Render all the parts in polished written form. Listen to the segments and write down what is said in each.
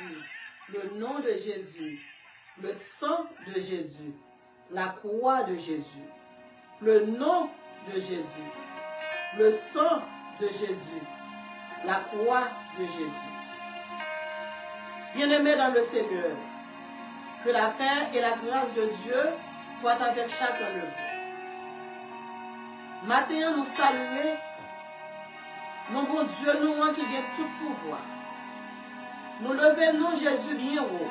Jésus, le nom de Jésus, le sang de Jésus, la croix de Jésus, le nom de Jésus, le sang de Jésus, la croix de Jésus. Bien-aimés dans le Seigneur, que la paix et la grâce de Dieu soient avec chacun de vous. Maintenant, nous saluons, nos bon Dieu, nous qui gagne tout pouvoir. Nous levons Jésus bien haut.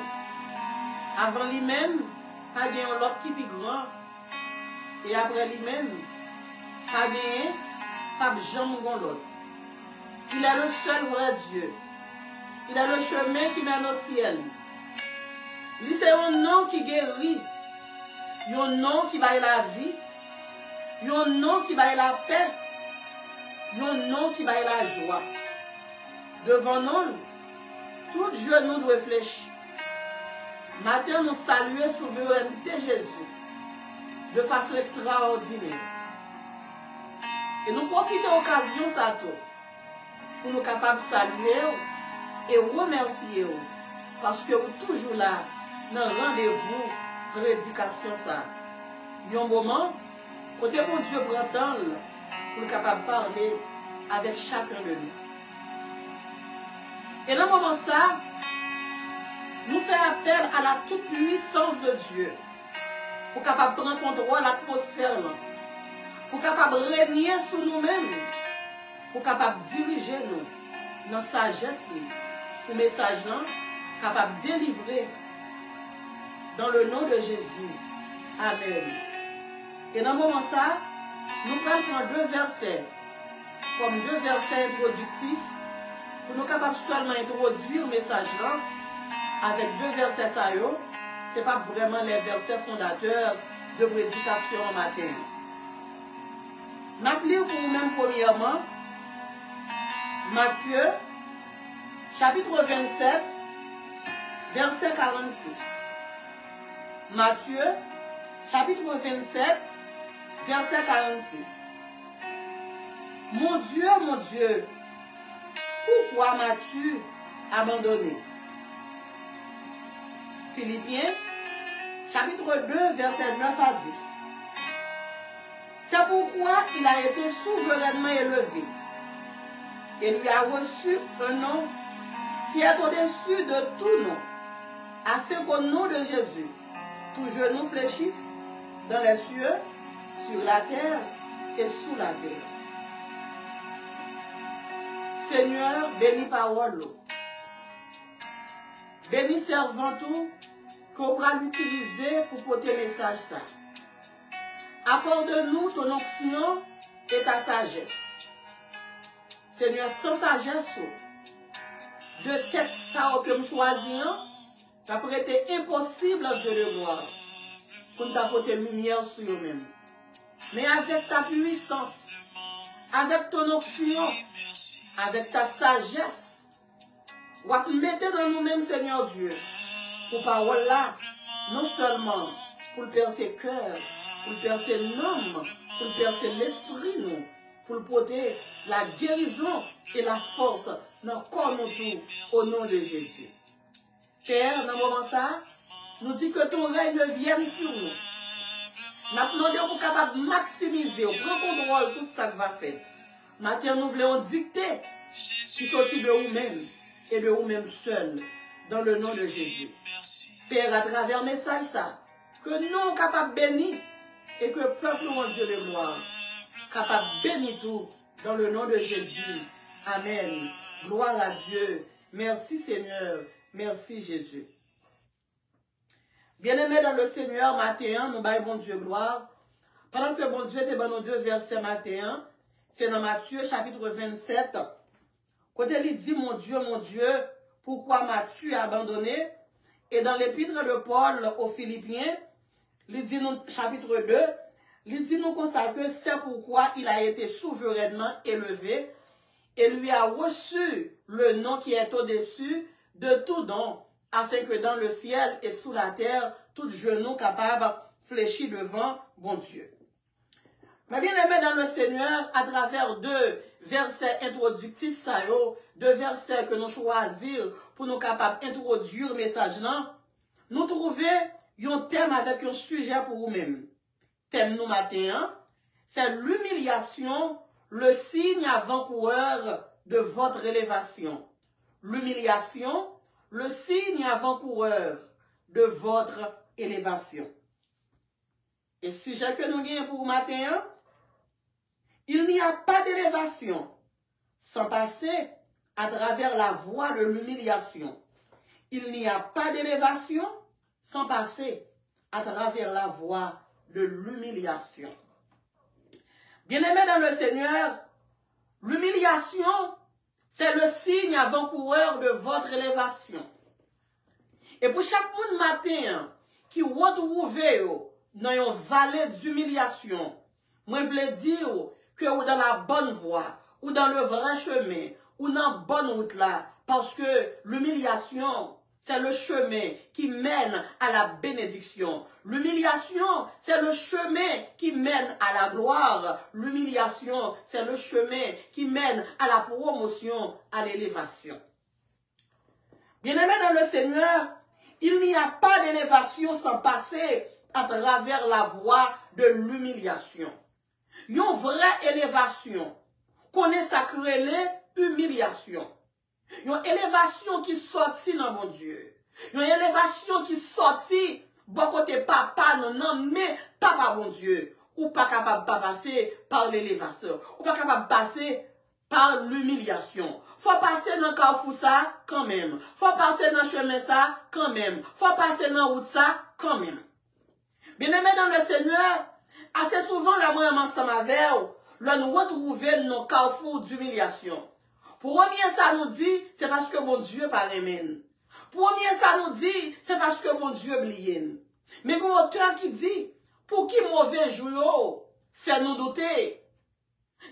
Avant lui-même, pas gagné l'autre qui est plus grand. Et après lui-même, pas gagné, pas jamais l'autre. Il est le seul vrai Dieu. Il est le chemin qui mène au ciel. Il c'est un nom qui guérit. Un nom qui va la vie. Un nom qui va la paix. Un nom qui va la joie. Devant nous, tout genou doit fléchir. Maintenant, nous saluons souveraineté Jésus de façon extraordinaire. Et nous profitons de l'occasion ça pour nous capables de saluer et remercier parce que vous êtes toujours là dans le rendez-vous prédication ça. Il y a un moment, côté mon Dieu prend temps pour capable de parler avec chacun de nous. Et dans ce moment ça, nous faisons appel à la toute puissance de Dieu pour capable prendre contrôle de l'atmosphère, pour capable régner sur nous-mêmes, pour capable diriger nous dans la sagesse, pour le message capable de délivrer dans le nom de Jésus. Amen. Et dans ce moment ça, nous prenons deux versets comme deux versets introductifs pour nous capables seulement introduire le message avec deux versets ça ce n'est pas vraiment les versets fondateurs de prédication en matin. Je lire pour vous-même premièrement Matthieu chapitre 27 verset 46. Matthieu chapitre 27 verset 46. Mon Dieu, pourquoi m'as-tu abandonné? Philippiens, chapitre 2, verset 9 à 10. C'est pourquoi il a été souverainement élevé et lui a reçu un nom qui est au-dessus de tout nom, afin qu'au nom de Jésus, tout genou fléchisse dans les cieux, sur la terre et sous la terre. Seigneur, bénis parole. Bénis servant tout qu'on pourra l'utiliser pour porter le message ça. Accorde-nous ton onction et ta sagesse. Seigneur, sans sagesse, de texte ça que nous choisissons, ça pourrait être impossible en Dieu de gloire pour nous apporter lumière sur nous-mêmes. Mais avec ta puissance, avec ton onction, avec ta sagesse, on va te mettre dans nous-mêmes, Seigneur Dieu, pour parole là, non seulement pour percer cœur, pour percer l'homme, pour percer l'esprit, nous, pour porter la guérison et la force dans le corps nous tout, au nom de Jésus. Père, dans ce moment ça, nous dit que ton règne vienne sur nous. Nous demandons pour capable de maximiser, prendre contrôle tout ça que va faire. Maintenant, nous voulons dicter qui sortit de vous-même et de vous-même seul, dans le nom de Jésus. Père, à travers le message ça, que nous sommes capables de bénir et que le peuple, mon Dieu de gloire, capable de bénir tout, dans le nom de Jésus. Amen. Gloire à Dieu. Merci Seigneur. Merci Jésus. Bien-aimés dans le Seigneur, matin, nous baillons bon Dieu gloire. Pendant que bon Dieu était dans nos deux versets matin, c'est dans Matthieu chapitre 27. Côté il dit, mon Dieu, pourquoi m'as-tu abandonné? Et dans l'épître de Paul aux Philippiens, il dit nous, chapitre 2, il dit nous comme ça que c'est pourquoi il a été souverainement élevé et lui a reçu le nom qui est au-dessus de tout don, afin que dans le ciel et sous la terre, tout genou capable fléchit devant bon Dieu. Mais bien aimé dans le Seigneur, à travers deux versets introductifs, ça yo, deux versets que nous choisir pour nous capables d'introduire le message là, nous trouvons un thème avec un sujet pour vous-même. Thème nous matin, c'est l'humiliation, le signe avant-coureur de votre élévation. L'humiliation, le signe avant-coureur de votre élévation. Et le sujet que nous gagnons pour vous matin, il n'y a pas d'élévation sans passer à travers la voie de l'humiliation. Il n'y a pas d'élévation sans passer à travers la voie de l'humiliation. Bien-aimés dans le Seigneur, l'humiliation, c'est le signe avant-coureur de votre élévation. Et pour chaque monde matin qui retrouve dans une vallée d'humiliation, moi je veux dire que vous dans la bonne voie, ou dans le vrai chemin, ou dans la bonne route là, parce que l'humiliation, c'est le chemin qui mène à la bénédiction. L'humiliation, c'est le chemin qui mène à la gloire. L'humiliation, c'est le chemin qui mène à la promotion, à l'élévation. Bien-aimés dans le Seigneur, il n'y a pas d'élévation sans passer à travers la voie de l'humiliation. Une vraie élévation, connaît sacré l'humiliation. Une élévation qui sortit dans mon Dieu. Une élévation qui sortit bon côté papa non mais papa mon Dieu. Ou pas capable de passer par l'élévation. Ou pas capable de passer par l'humiliation. Faut passer dans le carrefour ça quand même. Faut passer dans le chemin ça quand même. Faut passer dans la route ça quand même. Bien-aimé dans le Seigneur, assez souvent la moi ensemble avec nous retrouver dans le carrefour d'humiliation. Premier ça nous dit, c'est parce que mon Dieu pas remène. Premier ça nous dit, c'est parce que mon Dieu oublie. Mais mon auteur qui dit, pour qui mauvais jour, fait nous douter.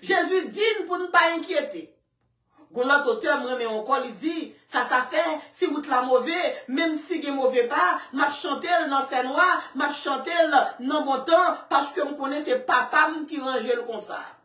Jésus dit pour ne pas inquiéter. L'autre auteur, mais encore, il dit, ça fait, si vous la mauvais, même si vous mauvais pas, m'a chanté dans fait noir, m'a chanté dans bon temps, parce que vous connaissez papa qui rangeait le concert.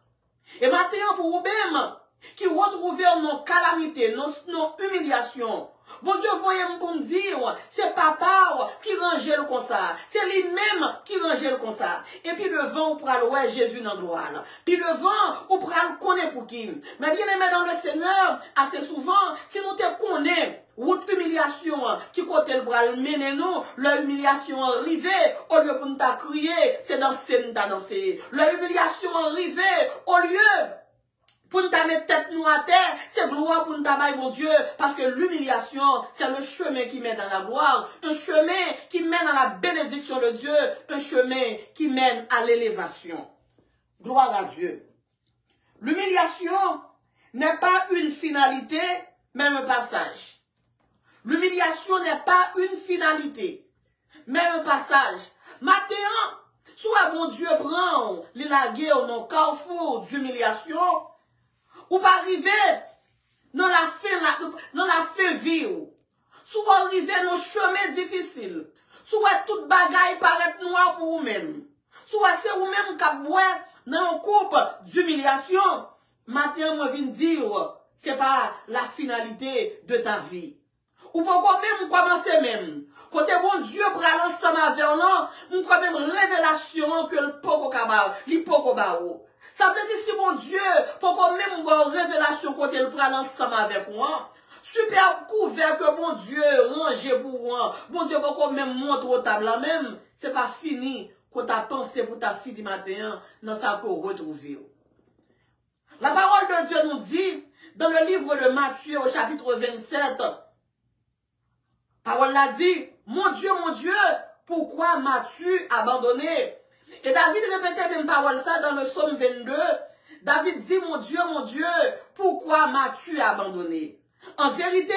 Et maintenant, pour vous-même, qui retrouvez nos calamités, nos humiliations. Bon Dieu, voyez-moi pour me dire, c'est papa qui rangeait le concert. C'est lui-même qui rangeait le concert. Et puis devant, on pourra le Jésus dans la gloire. Puis devant, on pourra le connaître pour qui. Mais bien aimé dans le Seigneur, assez souvent, si nous te connaissons, route humiliation qui côté le bras mener nous, l'humiliation arrivée, au lieu pour nous crier, c'est danser, nous danser. L'humiliation arrivée, au lieu pour nous mettre tête nous à terre, c'est gloire pour nous tabailler, mon Dieu, parce que l'humiliation, c'est le chemin qui mène dans la gloire, un chemin qui mène à la bénédiction de Dieu, un chemin qui mène à l'élévation. Gloire à Dieu. L'humiliation n'est pas une finalité, mais un passage. L'humiliation n'est pas une finalité, mais un passage. Maintenant, soit mon Dieu prend les laguer au non carrefour d'humiliation, ou pas arriver dans la fin vie, soit arriver dans le chemin difficile, soit toute bagaille paraît noire pour vous-même, soit c'est vous-même qui boit dans un couple d'humiliation, maintenant, moi, viens dire, c'est pas la finalité de ta vie. Ou pourquoi même commencer même. Côté bon Dieu prend ensemble avec nous, on même révélation que le poko kabal, li poko bao. Ça veut dire si mon Dieu, pourquoi même une révélation côté le prend ensemble avec moi. Super couvert que mon Dieu range pour moi. Bon Dieu pourquoi même montre au table là même, c'est pas fini quand t'as pensé pour ta fille du matin dans sa qu'on retrouve. La parole de Dieu nous dit dans le livre de Matthieu au chapitre 27. Parole l'a dit, mon Dieu, pourquoi m'as-tu abandonné? Et David répétait même parole ça dans le psaume 22. David dit, mon Dieu, pourquoi m'as-tu abandonné? En vérité,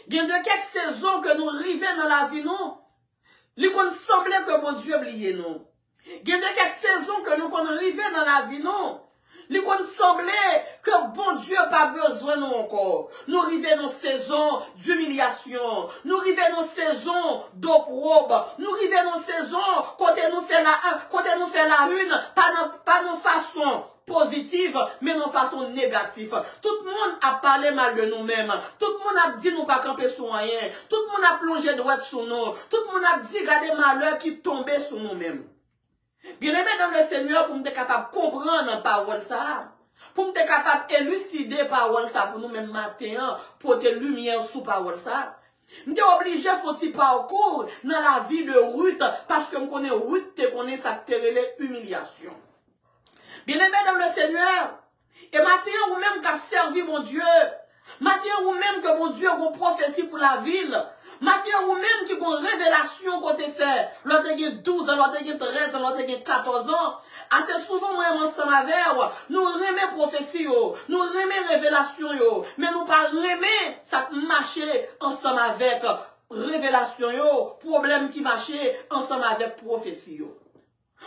il y a de quelques saisons que nous arrivons dans la vie, nous, il semblait que mon Dieu oubliait nous. Il y a de quelques saisons que nous arrivons dans la vie, nous. Il semblait que bon Dieu n'a pas besoin de nous encore. Nous arrivons dans saison d'humiliation. Nous arrivons dans saison d'opprobre. Nous arrivons dans saison quand nous fait la une, pas pas de façon positive, mais de façon négative. Tout le monde a parlé mal de nous-mêmes. Tout le monde a dit nous pas camper sur rien. Tout le monde a plongé droit sur nous. Tout le monde a dit regardez malheur qui tombait sur nous-mêmes. Bien aimé dans le Seigneur, pour nous être capable de comprendre la parole ça. Pour nous être capable d'élucider la parole ça pour nous-mêmes matin, pour te lumière sous parole ça. Nous sommes obligés de faire un parcours dans la vie de Ruth, parce que nous connaissons Ruth, te connaît ça te humiliation. Bien aimé dans le Seigneur, et matin ou même qui a servi mon Dieu, matin ou même que mon Dieu a une prophétie pour la ville, matin ou même qui a une révélation qu'on te fait, l'autre a 12 ans, l'autre a 13 ans, l'autre a 14 ans, assez souvent moi ensemble avec nous remet prophétie, nous remet révélation, mais nous pas remet ça marcher ensemble avec révélation, problème qui marchait ensemble avec prophétie.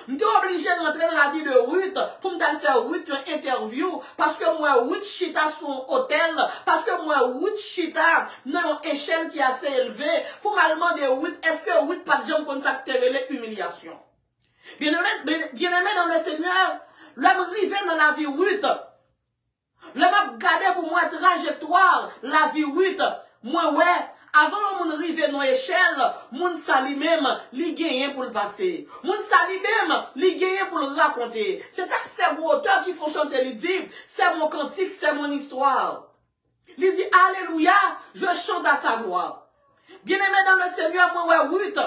Je suis obligé d'entrer dans la vie de Ruth pour me faire Ruth une interview parce que moi, Ruth chita son hôtel, parce que moi, Ruth chita dans une échelle qui est assez élevée pour me demander Ruth, est-ce que Ruth pas de gens consacrer les humiliations? Bien aimé dans le Seigneur, l'homme arrivé dans la vie Ruth, l'homme a gardé pour moi trajectoire, la vie Ruth, moi ouais. Avant mon arriver dans l'échelle, mon sali même, li gagne pour le passer. Mon sali même, li gagne pour le raconter. C'est ça que c'est vos auteurs qui font chanter, il dit, c'est mon cantique, c'est mon histoire. Il dit, alléluia, je chante à sa gloire. Bien aimé dans le Seigneur, moi, ouais, Ruth,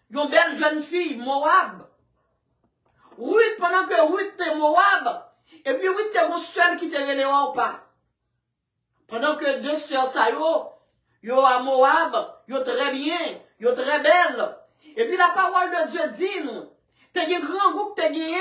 une belle jeune fille, Moab. Ruth, pendant que Ruth était Moab, et puis Ruth était une seule qui était relève ou pas. Pendant que deux sœurs, ça yo à Moab, yo très bien, yo très belle. Et puis la parole de Dieu dit nous, t'es un grand groupe, t'es gagné.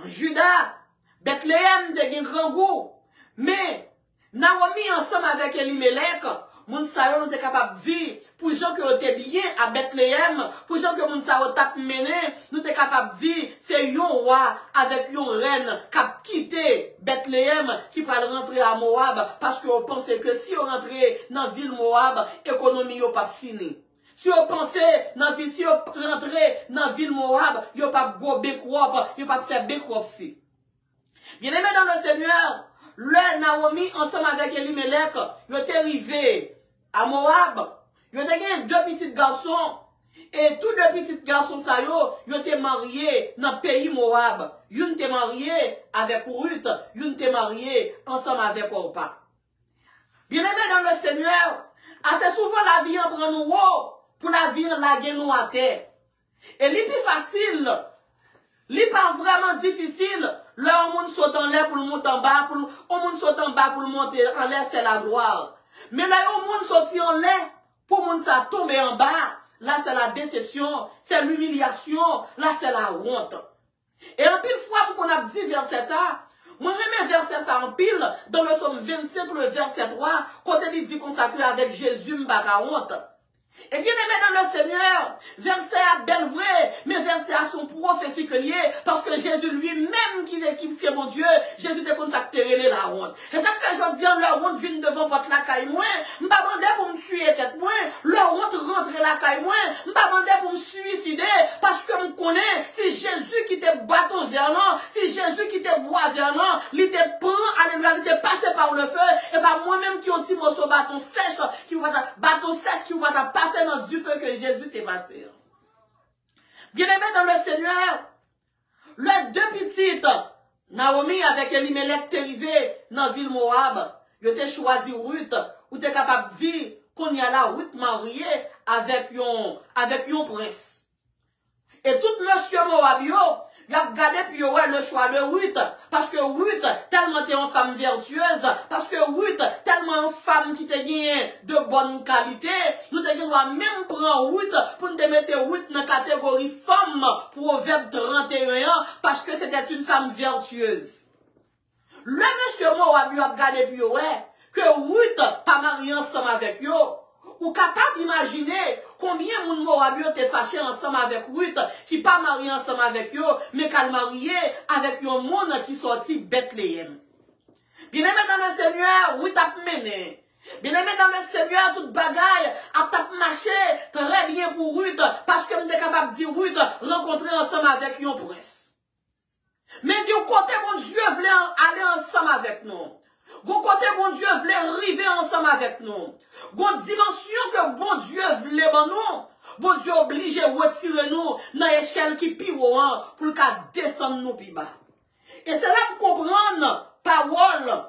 Judas, Bethléem, t'es un grand groupe. Mais, Naomi ensemble avec Elimelech, moun sa yo nous t'es capable de dire, pour gens qui ont été bien à Bethléem, pour gens que moun sa yo tap mené, nous t'es capable de dire, c'est yon roi avec yon reine qui a quitté Bethléem, qui va rentrer à Moab, parce qu'on pensait que si on rentrait dans la ville Moab, l'économie n'est pas finie. Si on pensait dans la ville, si on rentrait dans la ville Moab, il n'y a pas de bécrop, il n'y a pas de faire bécrop si. Bien aimé dans le Seigneur, le Naomi ensemble avec Elimelech, ils étaient arrivés à Moab, ils étaient deux petits garçons, et tous deux petits garçons, ils étaient mariés dans le pays Moab. Une était mariée avec Ruth, une était mariée ensemble avec Orpa. Bien aimé dans le Seigneur, assez souvent la vie en prend nous pour la vie la guerre nous à terre. Et les plus facile, les pas vraiment difficile, là on saute en l'air pour le monter en bas, on saute en bas pour le monter en l'air, c'est la gloire. Mais là on saute en l'air pour mon ça tomber en bas, là c'est la déception, c'est l'humiliation, là c'est la honte. Et en pile fois qu'on a dit verset ça, moi j'aime verset ça en pile dans le psaume 25 le verset 3, quand il dit consacré avec Jésus m'baka honte. Et bien aimé dans le Seigneur, verset à belle vrai, mais verset à son prophétie que lié, parce que Jésus lui-même qui c'est mon Dieu, Jésus te consacré la honte. Et ça fait aujourd'hui, la honte vient devant votre la caille moins, m'pas mandé pour me tuer tête moins, la honte rentre la caille moins, m'pas mandé pour me suicider, parce que me connaît, si Jésus qui te bâton verlant, si Jésus qui te bois verlant, il te prend, il te passé par le feu, et ben moi-même qui ont dit morceau bâton sèche, qui va passer dans du feu que Jésus t'est passé. Bien aimé dans le Seigneur, les deux petites, Naomi avec Elimelech t'est arrivé dans la ville Moab, ils ont choisi Ruth, ou t'es capable de dire qu'on y a là Ruth mariée avec un prince. Et tout monsieur Moab, il a regardé puis ouais le choix de Ruth, parce que Ruth, tellement t'es une femme vertueuse, parce que Ruth, tellement une femme qui te gagne de bonne qualité, nous te gagnons même prendre Ruth pour nous mettre Ruth dans la catégorie femme, Proverbe 31, parce que c'était une femme vertueuse. Le monsieur Moab, il a regardé puis ouais, que Ruth pas mariée ensemble avec eux. Ou capable d'imaginer combien de Moab étaient fâchés ensemble avec Ruth, qui pas marié ensemble avec eux, mais qu'elle marié avec un monde qui sortit Bethléem. Bien aimé dans le Seigneur, Ruth a mené. Bien aimé dans le Seigneur, toute bagaille a marché très bien pour Ruth, parce que nous sommes capables de dire Ruth rencontrer ensemble avec un prince. Mais du côté, bon Dieu voulait aller ensemble avec nous. Bon côté, bon Dieu voulait arriver ensemble avec nous. Bon dimension que bon Dieu voulait dans nous. Bon Dieu obligé de retirer nous dans l'échelle qui pire pour qu'à descendre nous plus bas. Et c'est là pour comprendre parole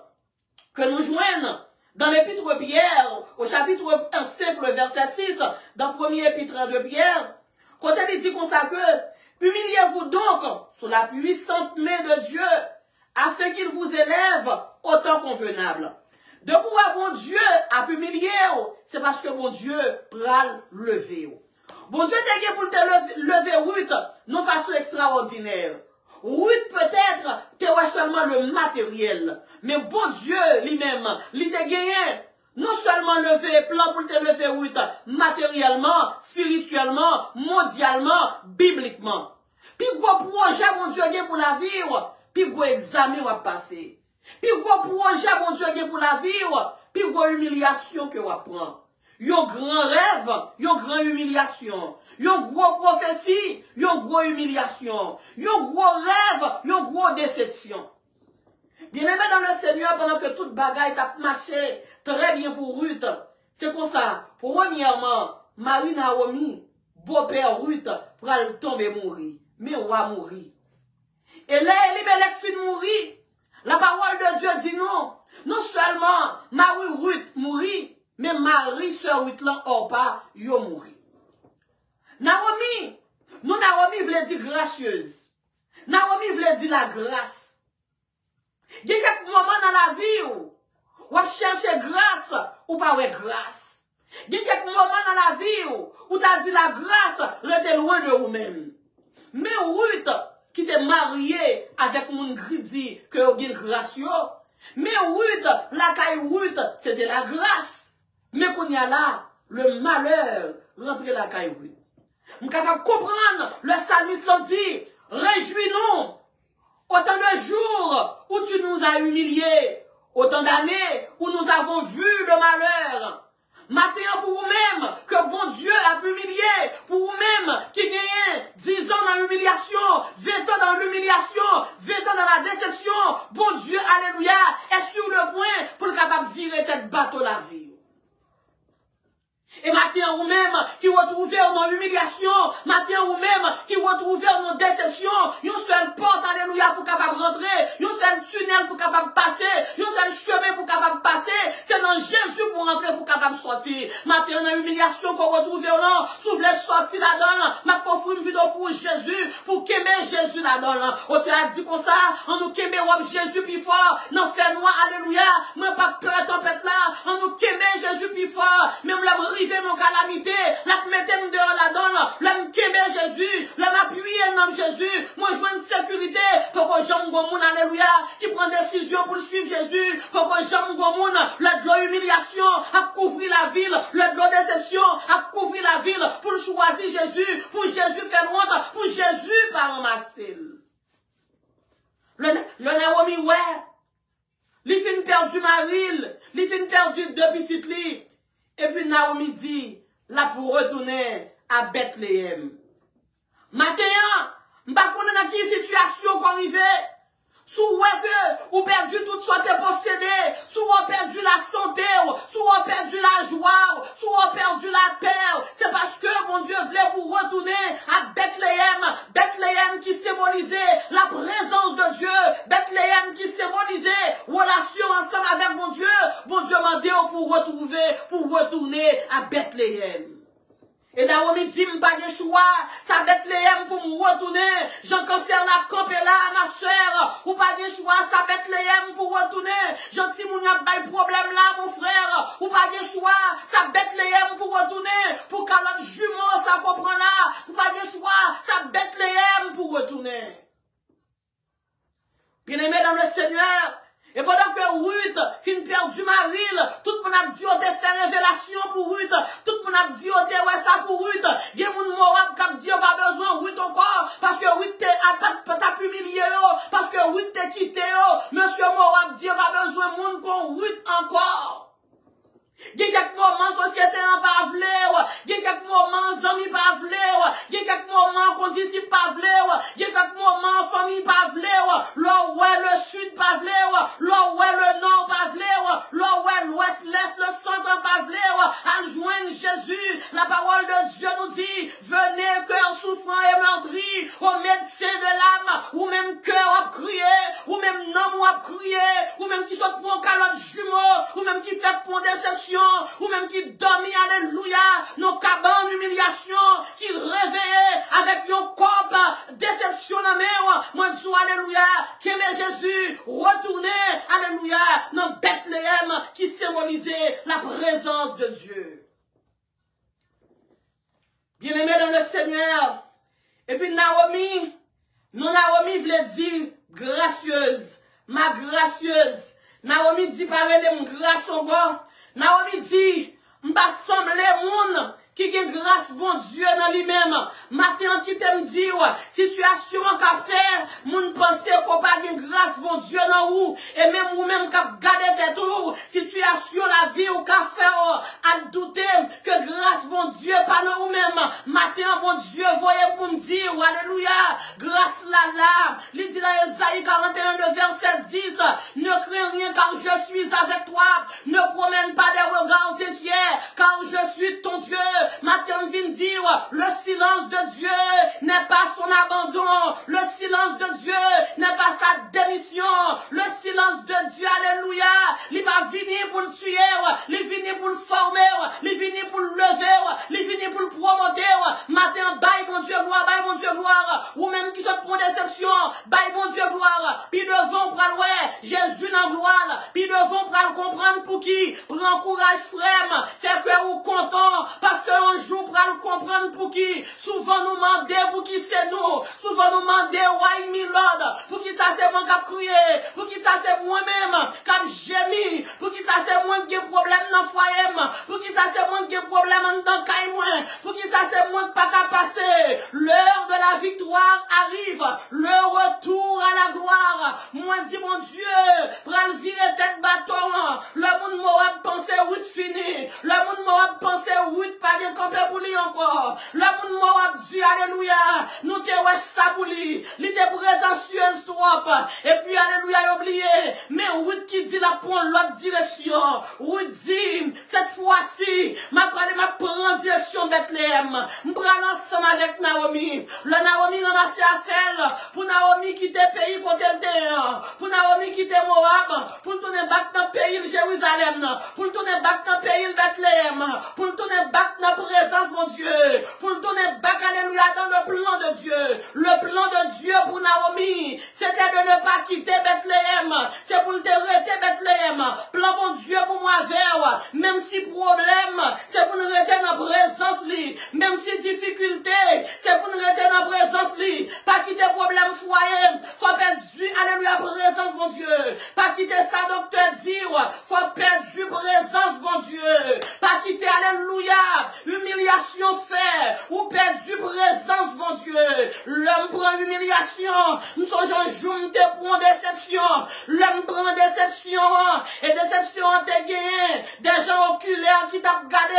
que nous joignons dans l'épître Pierre, au chapitre 1 simple verset 6, dans le premier épître de Pierre, quand il dit comme ça que humiliez-vous donc sous la puissante main de Dieu, afin qu'il vous élève au temps convenable. De pouvoir bon Dieu a humilié, c'est parce que bon Dieu pral lever. Bon Dieu t'a dit pour te lever Ruth, non façon extraordinaire. Ruth peut-être te seulement le matériel, mais bon Dieu lui-même, il t'a gagné non seulement lever plan pour te lever Ruth, matériellement, spirituellement, mondialement, bibliquement. Puis gros projet mon Dieu gagne pour la vivre, puis gros examen va passer. Puis gros projet mon Dieu gagne pour la vivre, puis gros humiliation que va prendre. Yon grand rêve, yon grand humiliation. Yon gros prophétie, yon gros humiliation. Yon gros rêve, yon gros déception. Bien aimé dans le Seigneur, pendant que toute bagaille t'a marché très bien pour Ruth, c'est comme ça. Premièrement, Marie Naomi, beau-père Ruth, pour aller tomber mourir. Mais on va mourir. Et là, Elimelech fin mourir. La parole de Dieu dit non. Non seulement Marie Ruth mourit, mais Marie, sœur Ruth, là, pas, yo mourit. Naomi, nous Naomi voulait dire gracieuse. Naomi voulait dire la grâce. Il y a quelques moments dans la vie où on cherche grâce ou pas ouais grâce. Il y a quelques moments dans la vie où tu as dit la grâce, reste loin de vous-même. Mais Ruth, qui t'est mariée avec mon gridi, que vous avez gracieux, mais Ruth, la caille Ruth, c'était la grâce. Mais qu'on y a là, le malheur rentre la caille Ruth. Je suis capable de comprendre, le psalmiste l'a dit, réjouis-nous, autant de jours où tu nous as humiliés, autant d'années où nous avons vu le malheur. Maintenant pour vous-même, que bon Dieu a humilié, pour vous-même qui gagnez 10 ans dans l'humiliation, 20 ans dans l'humiliation, 20 ans dans la déception, bon Dieu, alléluia, est sur le point pour le capable de virer tête bateau la vie. Et maintenant, vous-même, qui retrouvez dans l'humiliation, maintenant, vous-même, qui retrouvez dans déception, une seule porte, alléluia, pour capable rentrer, une seule tunnel pour capable passer, une seul chemin pour capable passer, c'est dans Jésus pour rentrer, pour capable sortir. Maintenant, dans l'humiliation qu'on retrouve là, si vous voulez sortir là-dedans, ma pauvre une vidéo pour Jésus, pour qu'aimer Jésus là-dedans. On te a dit comme ça, on nous qu'aimer Jésus plus fort, non fait noir, alléluia, moi pas peur tempête là, on nous qu'aimer Jésus plus fort, même la nos calamités, la mettez dehors là-dedans, la m'kembe Jésus, la m'appuyer dans Jésus, moi je veux une sécurité, pour que j'aime mon alléluia, qui prend décision pour suivre Jésus, pour que j'aime mon, le de l'humiliation, à couvrir la ville, le de la déception, à couvrir la ville, pour choisir Jésus, pour Jésus faire honte, pour Jésus pas ramasser. Le Naomi, ouais, il fin perdu Marie, il fin perdu deux petites lits. Et puis Naomi dit, là pour retourner à Bethléem. Maintenant, m'pa connaît dans quelle situation qu'on arrive. Sous ou perdu tout soit possédé, sous ou perdu la santé, sous ou perdu la joie, sous ou perdu la paix. C'est parce que mon Dieu voulait pour retourner à Bethléem. Bethléem qui symbolisait la présence de Dieu. Bethléem qui symbolisait relation ensemble avec mon Dieu. Bon Dieu m'a dit pour retourner à Bethléem. Et Naomi dit, m'pas de choix, ça Bethléem pour me retourner. J'en cancer la campe là, ma soeur. Ou pas de choix, ça Bethléem pour retourner. J'en si mon y a pas de problème là, mon frère. Ou pas de choix, ça Bethléem pour retourner. Pour qu'à l'autre jumeau, ça comprend là. Ou pas de choix, ça Bethléem pour retourner. Bien aimé dans le Seigneur. Et pendant que Ruth, qui perdu Marie, tout le monde a dit, on t'a fait révélation pour Ruth. Tout le monde a dit, on t'a ouais ça pour Ruth. Il y a des gens qui ont dit, on n'a pas besoin de Ruth encore. Parce que Ruth t'a humilié, parce que Ruth t'a quitté. Monsieur Morab dit, on n'a pas besoin de monde qu'on Ruth encore. Il y a quelques moments, société n'a pas voulu, il y a quelques moments, amis pas voulu, il y a quelques moments, qu'on disciple pas voulu, il y a quelques moments, famille pas voulu, Bien-aimé dans le Seigneur. Et puis Naomi, non Naomi voulait dire gracieuse, ma gracieuse. Naomi dit parlez grâce encore. Naomi dit, m'pa semblé moun qui a grâce bon Dieu dans lui-même. Matin qui t'aime dire, situation qu'a faire, moun pense qu'on pas de grâce bon Dieu dans vous. Et même vous même qu'a gardé des tours, situation la vie ou qu'a faire, à douter que grâce bon Dieu pas dans vous-même. Matin bon Dieu voyez pour me dire, alléluia, grâce là. Il dit dans Esaïe 41 le verset 10, ne crains rien car je suis avec toi. Ne promène pas des regards inquiets car je suis ton Dieu. Matin vient dire, le silence de Dieu n'est pas son abandon. Le silence de Dieu n'est pas sa démission. Le silence de Dieu, alléluia, il va venir pour le tuer, il vient pour le former, il vient pour le lever, il vient pour le promouvoir. Matin, bye mon Dieu gloire, bye mon Dieu gloire. Ou même qui se prend déception, bye mon Dieu gloire. Puis devant pour le Jésus dans gloire. Puis devant pour le comprendre pour qui. Prends courage frère, fait que vous content parce que un jour pour le comprendre pour qui. Souvent nous demandons pour qui c'est nous. Souvent nous demandons why me Lord. Pour qui ça c'est moi qui a crié. Pour qui ça c'est moi-même qui a gémi. Pour qui ça c'est moi qui a problème dans le foyer. Pour qui ça c'est moi qui a problème dans le caille. Pour qui ça c'est moi qui pas qu'à passer. L'heure de la victoire arrive. Le retour à la gloire. Moi dis mon Dieu, prends le virer tête bâton. Le monde m'aura pensé oui fini. Le monde m'aura pensé oui pas de camper pour lui encore. Le monde m'aura dit alléluia. Nous te ouais ça pour lui. Il était prétentieuse trop. Et puis alléluia oublié. Mais oui qui dit la pour l'autre direction. Oui dit cette fois-ci ma prendre direction Bethléem. M'prendre ensemble avec Naomi. Le Naomi ramassé à faire pour Naomi quitter pays côté terre. Pour Naomi quitter Moab. Pour tourner back dans le pays de Jérusalem. Pour tourner back dans le pays de Bethléem. Pour tourner back dans la présence mon Dieu. Pour tourner back alléluia dans le plan de Dieu. Le plan de Dieu pour Naomi, c'était de ne pas quitter Bethléem. C'est pour te rester Bethléem. Plan bon Dieu pour moi vers. Même si problème, c'est pour nous rester dans la présence li. Même si difficulté, c'est pour nous rester dans la présence li. Pas quitter problème foyer. Faut perdre alléluia présence mon Dieu. Pas quitter ça docteur dire. Faut perdre présence mon Dieu. Pas quitter alléluia humiliation fait ou perdu présence mon Dieu. L'homme prend humiliation. Nous sommes un jour te prend déception. L'homme prend déception et déception te gagné. Des gens oculaires qui t'a gardé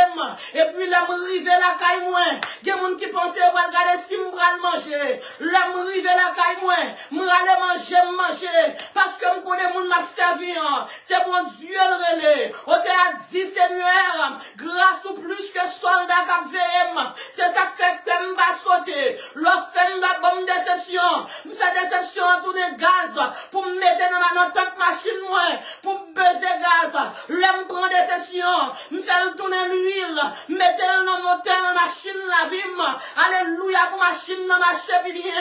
et puis l'homme rive la caille moins. Des gens qui pensaient va regarder si m'bral manger. L'homme rive la caille moins. M'ral manger parce que me connais moun m'a servi. C'est bon Dieu le relais. On t'a dit Seigneur, grâce ou plus que soldat qui VM. C'est ça qui fait que m'ba sauter. L'offre de bonne déception. M'fait déception en tourner gaz pour me mettre dans ma tant que machine moins pour baiser gaz. L'homme prend déception. M'fait tourner l'huile. Mettez-le dans mon moteur dans machine la vime. Alléluia pour machine dans ma cheville.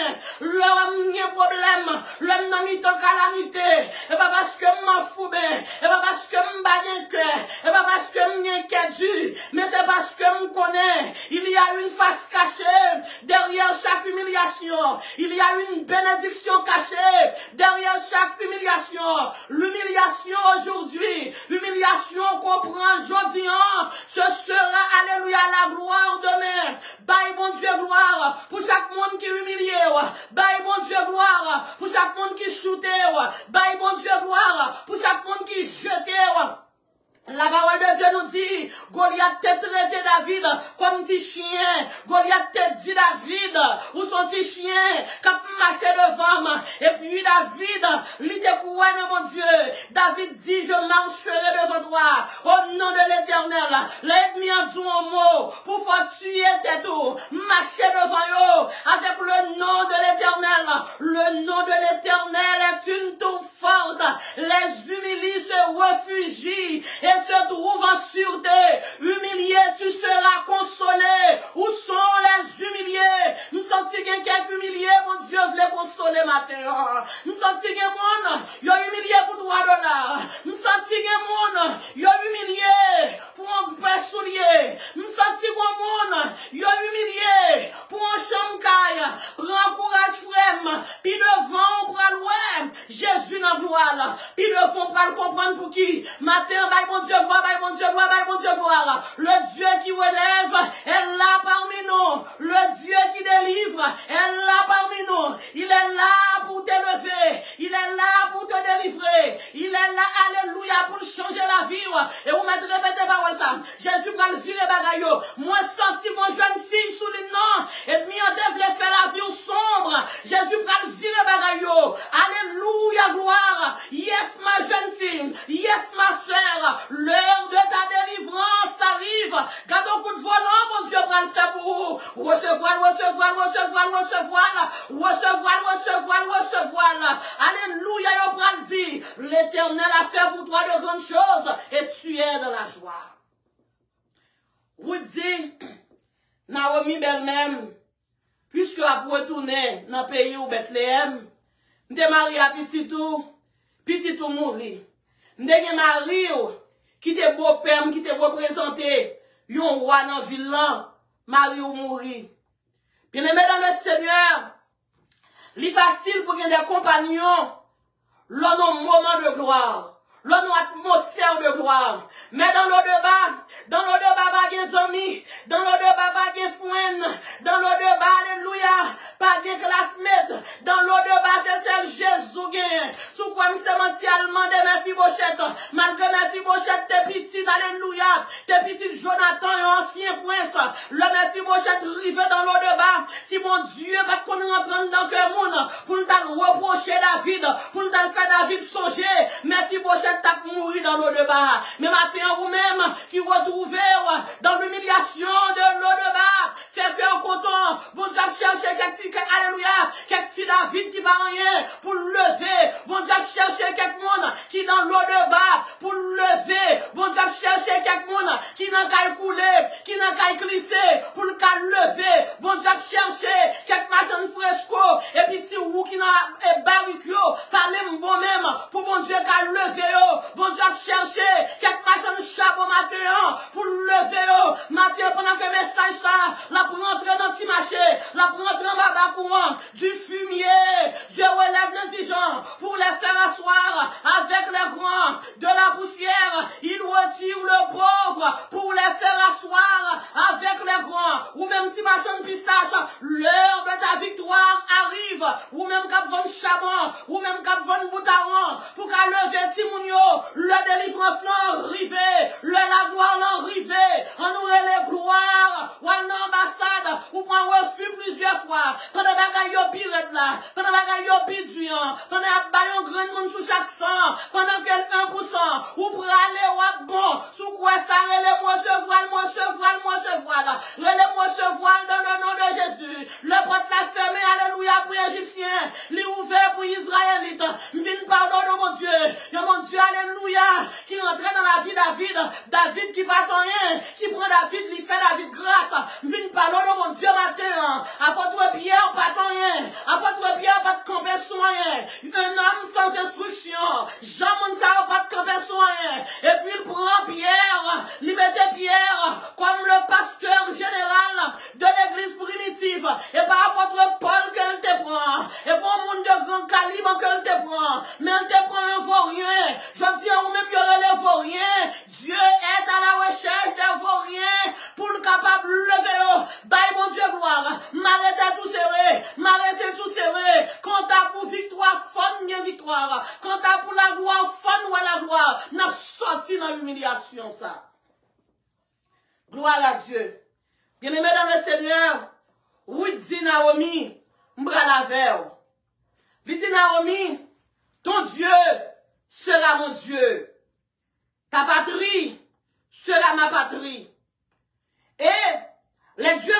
L'homme n'y a problème. L'homme n'a mis en calamité. Et pas parce que m'en fous bien. Et pas parce que m'bague cœur. Et pas parce que m'inquiète dû. Mais c'est parce que me connaît. Il y a une face cachée derrière chaque humiliation. Il y a une bénédiction cachée derrière chaque humiliation. L'humiliation aujourd'hui, l'humiliation qu'on prend aujourd'hui, ce sera, alléluia, la gloire demain. Bye bon Dieu gloire pour chaque monde qui est humilié. Bye bon Dieu gloire pour chaque monde qui est shooté. Bye bon Dieu gloire pour chaque monde qui est jeté. La parole de Dieu nous dit, Goliath t'a traité David comme petit chien. Goliath t'a dit David, ou son petit chien, qui a marché devant. Et puis David, il te courant mon Dieu. David dit, je marcherai devant toi, au nom de l'Éternel. L'ennemi a dit un mot, pour faire tuer tes tours. Marcher devant eux, avec le nom de l'Éternel. Le nom de l'Éternel est une tour forte. Les humiliés se refugient. Et se trouve en sûreté. Humilié, tu seras consolé. Où sont les humiliés? Nous sentons quelqu'un humilié, mon Dieu voulait consoler matin. Nous sentons quelqu'un qui est humilié pour $3. Nous sentons quelqu'un qui est humilié pour un pain soulier. Nous sentons quelqu'un qui est humilié délivre, elle est là parmi nous. Il est là pour t'élever, il est là pour te délivrer, il est là, alléluia, pour changer la vie. Et vous mettez répétez parole ça. Jésus va le virer bagayo. Moi senti mon jeune fille sous le nom, et mi en devle faire la vie sombre. Jésus va le virer bagayo. Alléluia, gloire. Yes, ma jeune fille, yes, ma soeur, l'heure de ta délivrance arrive. Garde un coup de volant, mon Dieu, va le faire pour vous. Recevoir. Alléluia, il va le dire. L'Éternel a fait pour toi de grandes choses et tu es dans la joie. Vous dites, Naomi belle-même, puisque vous retournez dans le pays où Bethléem, vous êtes marié à petit tout mourir. Vous êtes marié qui te beau-père, qui te représenté, un roi dans la ville là, marié ou mourir. Bien aimé dans le Seigneur, il est facile pour qu'il y ait des compagnons, l'on a un moment de gloire. L'on a une atmosphère de gloire. Mais dans l'eau de bas, il y a des amis. Dans l'eau de bas, il y a des fouen. Dans l'eau de bas, alléluia, pas de classmate. Dans l'eau de bas, c'est seul Jésus qui est. Sous quoi je me menti allemand de mes fibochettes. Malgré mes fibochettes, tes petites, alléluia. Tes petites Jonathan, un ancien prince. Le mes fibochettes rivé dans l'eau de bas. Si mon Dieu va qu'on rentre dans le monde, pour nous reprocher David, pour nous faire David songer, mes fibochettes t'a mourir dans l'eau de bas. Mais maintenant, vous-même, qui retrouvez dans l'humiliation de l'eau de bas, fait cœur content, bon Dieu chercher quelqu'un, alléluia, quelqu'un David qui va rien, pour le lever, bon Dieu chercher quelqu'un qui dans l'eau de bas, pour le lever, bon Dieu chercher quelqu'un qui n'a qu'à couler, qui n'a qu'à glisser, pour le cas lever, bon Dieu chercher quelques machines fresco, et puis si vous qui n'a barricade, pas même bon même, pour bon Dieu qu'à lever, bon Dieu chercher quelques machines chapeau matin, pour le lever, matin pendant que message ça, la pour rentrer dans le petit marché, la pour rentrer dans ma courant, du fumier, Dieu relève les gens, pour les faire asseoir avec les grands, de la poussière, il retire le pauvre, pour les faire asseoir avec les grands, ou même petit machin pistache, l'heure de ta victoire arrive, ou même cap von chabon, ou même cap von boutaron, pour qu'à lever Timounio, le délivrance non arrivé, la gloire non arrivé, on nous les gloires, ou en ambassade, ou prend refus plusieurs fois, pendant que yo pirate là, pendant que yo piduant, pendant que baillon grand monde sous chaque 100, pendant que 1%, ou pour aller ou bon, sous quoi ça, relève-moi ce voile, relève-moi ce voile dans le nom de Jésus, le porte la fermé, alléluia, pour les Égyptiens, l'ouvert pour les Israélites, vine pardon de mon Dieu, alléluia, qui rentrait dans la vie David qui va rien, qui prend David, lui fait David grâce, vine pardon de mon Dieu matin, apôtre Pierre, pas rien, apôtre Pierre, pas de camper sur rien, un homme sans instruction, Jean Monsa, pas de camper sur rien, et puis il prend Pierre, il mettait Pierre, comme le pasteur général de l'église primitive, et par apôtre Paul qu'elle te prend, et pour un monde de grand calibre qu'elle te prend, mais elle te prend un vaurien, je dis à vous-même, il y aurait les vauriens, Dieu est à la recherche des vauriens, pour le capable de lever, bye mon Dieu gloire, m'arrêtez tout serré, m'arrêtez tout serré, quand t'as pour victoire, fun, bien victoire, quand t'as pour la gloire, fun, ou la gloire, n'a sorti dans l'humiliation ça. Gloire à Dieu. Bien-aimé dans le Seigneur, oui, dit Naomi, m'bra la verre. Il dit Naomi, ton Dieu sera mon Dieu. Ta patrie sera ma patrie. Et le Dieu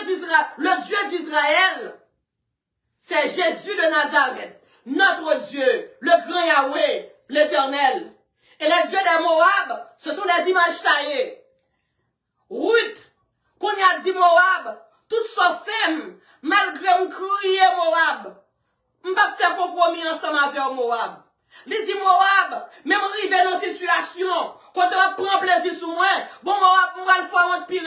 d'Israël, c'est Jésus de Nazareth, notre Dieu, le grand Yahweh, l'Éternel. Et les dieux des Moab, ce sont des images taillées. Ruth, qu'on y a dit Moab, toute sa femme, malgré me crier Moab, je ne vais pas faire compromis ensemble avec Moab. Il dit Moab, même arrivé dans une situation, quand on prend plaisir sur moi, bon Moab, on va le faire un pire,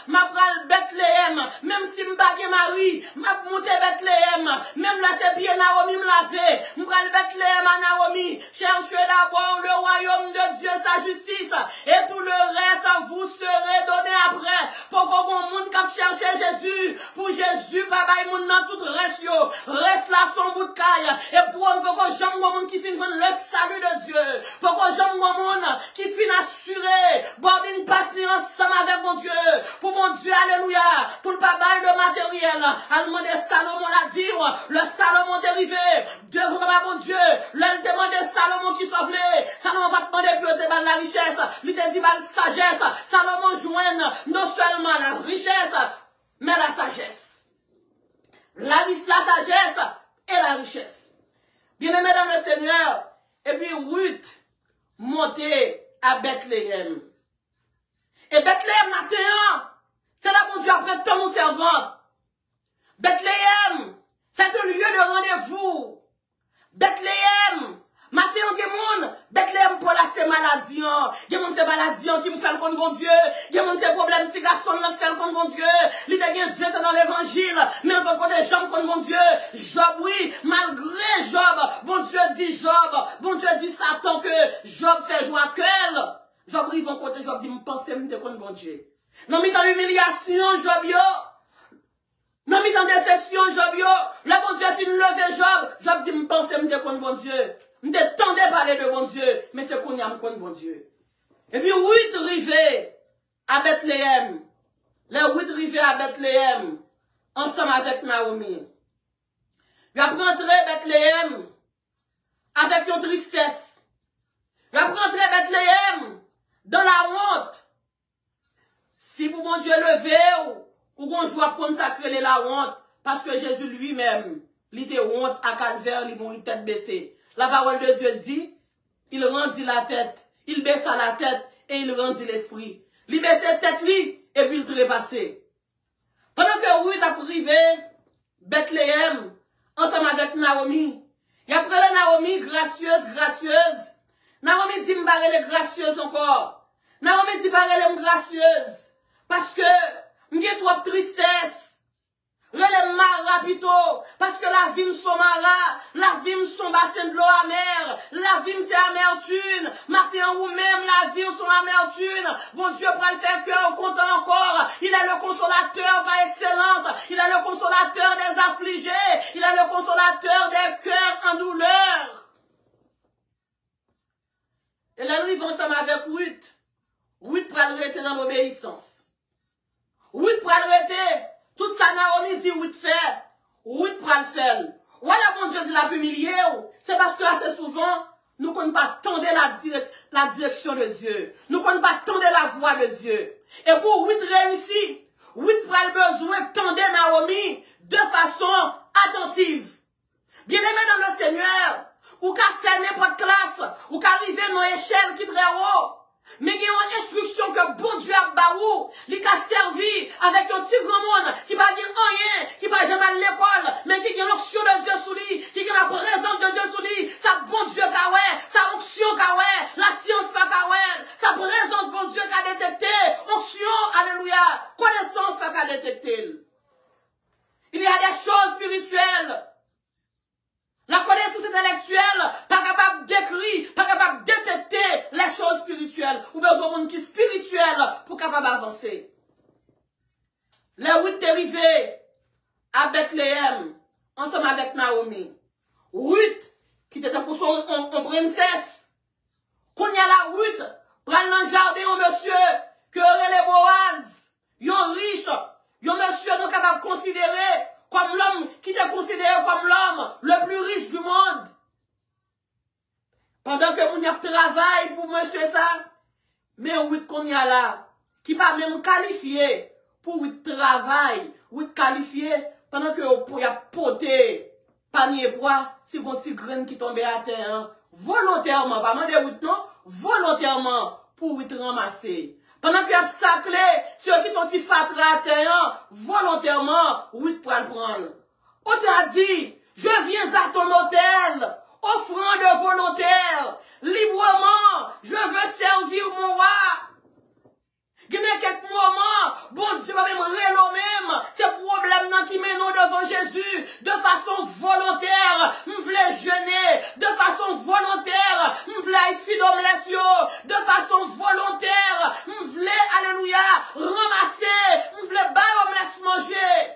m'a pral Bethléem, même si m'bague Marie, m'a monté Bethléem, même là c'est bien Naomi me laver, m'pral Bethléem à Naomi, cherchez d'abord le royaume de Dieu, sa justice, et tout le reste vous serez donné après, pour que bon monde qui cherche Jésus, pour Jésus, papa, il moun dans tout reste là son bout de caille, et pour que j'aime mon monde qui finit le salut de Dieu, pour que j'aime mon monde qui finit assuré, bon, une passe ensemble avec mon Dieu, pour mon Dieu, alléluia, pour le papa de matériel, à demander Salomon l'a dit, le Salomon dérivé, devant mon Dieu, le demandé Salomon qui soit vlé, Salomon va demander plus de la richesse, lui te dit la sagesse, Salomon joigne non seulement la richesse, mais la sagesse. La sagesse et la richesse. Bien-aimés dans le Seigneur, et puis Ruth montait à Bethléem. Et Bethléem matin, c'est là mon Dieu après tant mon servant. Bethléem, c'est un lieu de rendez-vous. Bethléem, matin on monde, Bethléem pour la c'est maladie, des monde c'est maladie qui me fait le compte bon Dieu, des monde c'est problème petit garçon là fait le compte bon Dieu, il a gagné 20 ans dans l'évangile, mais on peut compter Job contre mon Dieu. Job oui, malgré Job, bon Dieu dit Satan que Job fait joie à cœur. Job ils vont côté Job dit me penser me contre bon Dieu. Non mi dans humiliation Job yo. Non mi dans déception Job yo, le bon Dieu fin lever Job, Job dit me penser me contre bon Dieu. Me tendez parler de bon Dieu, mais c'est qu'on y a contre bon Dieu. Et puis Ruth arrivé à Bethléem. Les Ruth arrivé à Bethléem ensemble avec Naomi. Il a rentré Bethléem avec une tristesse. Il a rentré Bethléem dans la honte. Si pour mon Dieu levé ou qu'on joue à consacrer la honte, parce que Jésus lui-même, il était honte à Calvaire, il mourit tête baissée. La parole de Dieu dit, il rendit la tête, il baissa la tête et il rendit l'esprit. Il baissait la tête lui et puis il trépassait. Pendant que Ruth a privé Bethléem ensemble avec Naomi, et après la Naomi gracieuse, Naomi dit m'barre les gracieuses encore. Naomi dit barre les gracieuse parce que m'gé trop tristesse. Relève mara plutôt, parce que la vie sont mara, la vie sont bassin de l'eau amère, la vie c'est amertume, matin ou même la vie sont amertume, bon Dieu pour le faire cœur content encore, il est le consolateur par excellence, il est le consolateur des affligés, il est le consolateur des cœurs en douleur. Et là nous vivons ensemble avec Ruth, Ruth pour le rester dans l'obéissance, Ruth pour le rester. Tout ça, Naomi dit, oui, faire. Oui, pour le faire. Voilà, mon Dieu dit la humilier. C'est parce que assez souvent, nous ne connaissons pas tendre la direction de Dieu. Nous ne connaissons pas tendre la voie de Dieu. Et pour oui réussir, oui, pour le besoin de tendre Naomi de façon attentive. Bien aimé dans le Seigneur, ou qu'à faire n'importe classe, ou qu'à arriver dans une échelle qui est très haut. Mais il y a une instruction que bon Dieu a baou, il a servi avec un petit grand monde qui va dire rien, qui va jamais à l'école, mais qui a l'onction de Dieu sous lui, qui a la présence de Dieu sous lui, sa bon Dieu kawè, sa onction kawè, la science pas kawè, sa présence bon Dieu qu'a détecté, onction, alléluia, connaissance pas qu'a détecté. Il y a des choses spirituelles. La connaissance intellectuelle, pas capable d'écrire, pas capable de détecter les choses spirituelles. Ou besoin de monde qui est spirituel pour capable avancer. Les Ruth arrivés à Bethléem, ensemble avec Naomi. Ruth, qui était pour son princesse. Qu'on y a la Ruth, prendre dans le jardin un monsieur, que les Boaz, yon riche, yon monsieur nous capable de considérer comme l'homme qui était considéré comme l'homme le plus riche du monde. Pendant que mon y a travail pour monsieur ça, mais oui qu'on y a là, qui pas même qualifié pour travail, oui qualifié pendant que vous y a poté panier poids, si bon petit grain qui tombait à terre, hein, volontairement, pas demander oui non, volontairement pour oui ramasser. Pendant qu'il y a saclé, ceux qui t'ont dit fatra à terre, volontairement, oui, pour le prendre. On t'a dit, je viens à ton hôtel, offrande volontaire, librement, je veux servir mon roi. Il y a quelques moments, bon Dieu va même rélo même, ces problèmes qui mènent devant Jésus, de façon volontaire, je voulais jeûner, de façon volontaire, je voulais fidom de façon volontaire, je voulais, alléluia, ramasser, je voulais laisse manger.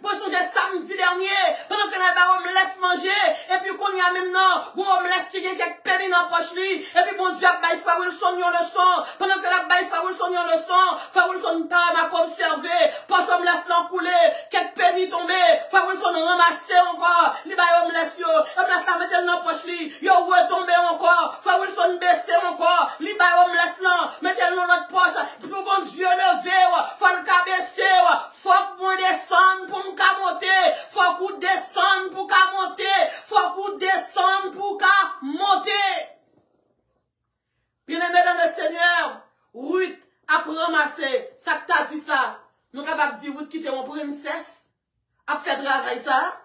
Pour songer samedi dernier, pendant que la baron me laisse manger, et puis qu'on y a maintenant, où on me laisse tirer quelques pennies dans la poche, et puis bon Dieu, baille Frère Wilson yon leçon, pendant que la baille Frère Wilson yon leçon, Frère Wilson m'a pas observé, poche on me laisse l'encouler, quelques pennies tomber, Frère Wilson ramasser encore, les baille on me laisse yo, on me laisse la mettre dans la poche, yo retomber encore, Frère Wilson baisser encore, les baille on me laisse là, mettre dans notre poche, pour bon Dieu lever, faut le cabaisser, faut que moi descendre pour monter, faut qu'on descende pour monter, faut qu'on descende pour monter. Bien-aimés dans le Seigneur, Ruth a ramassé, ça que t'as dit ça, nous capables de dire Ruth quitte mon princesse, a fait travail ça.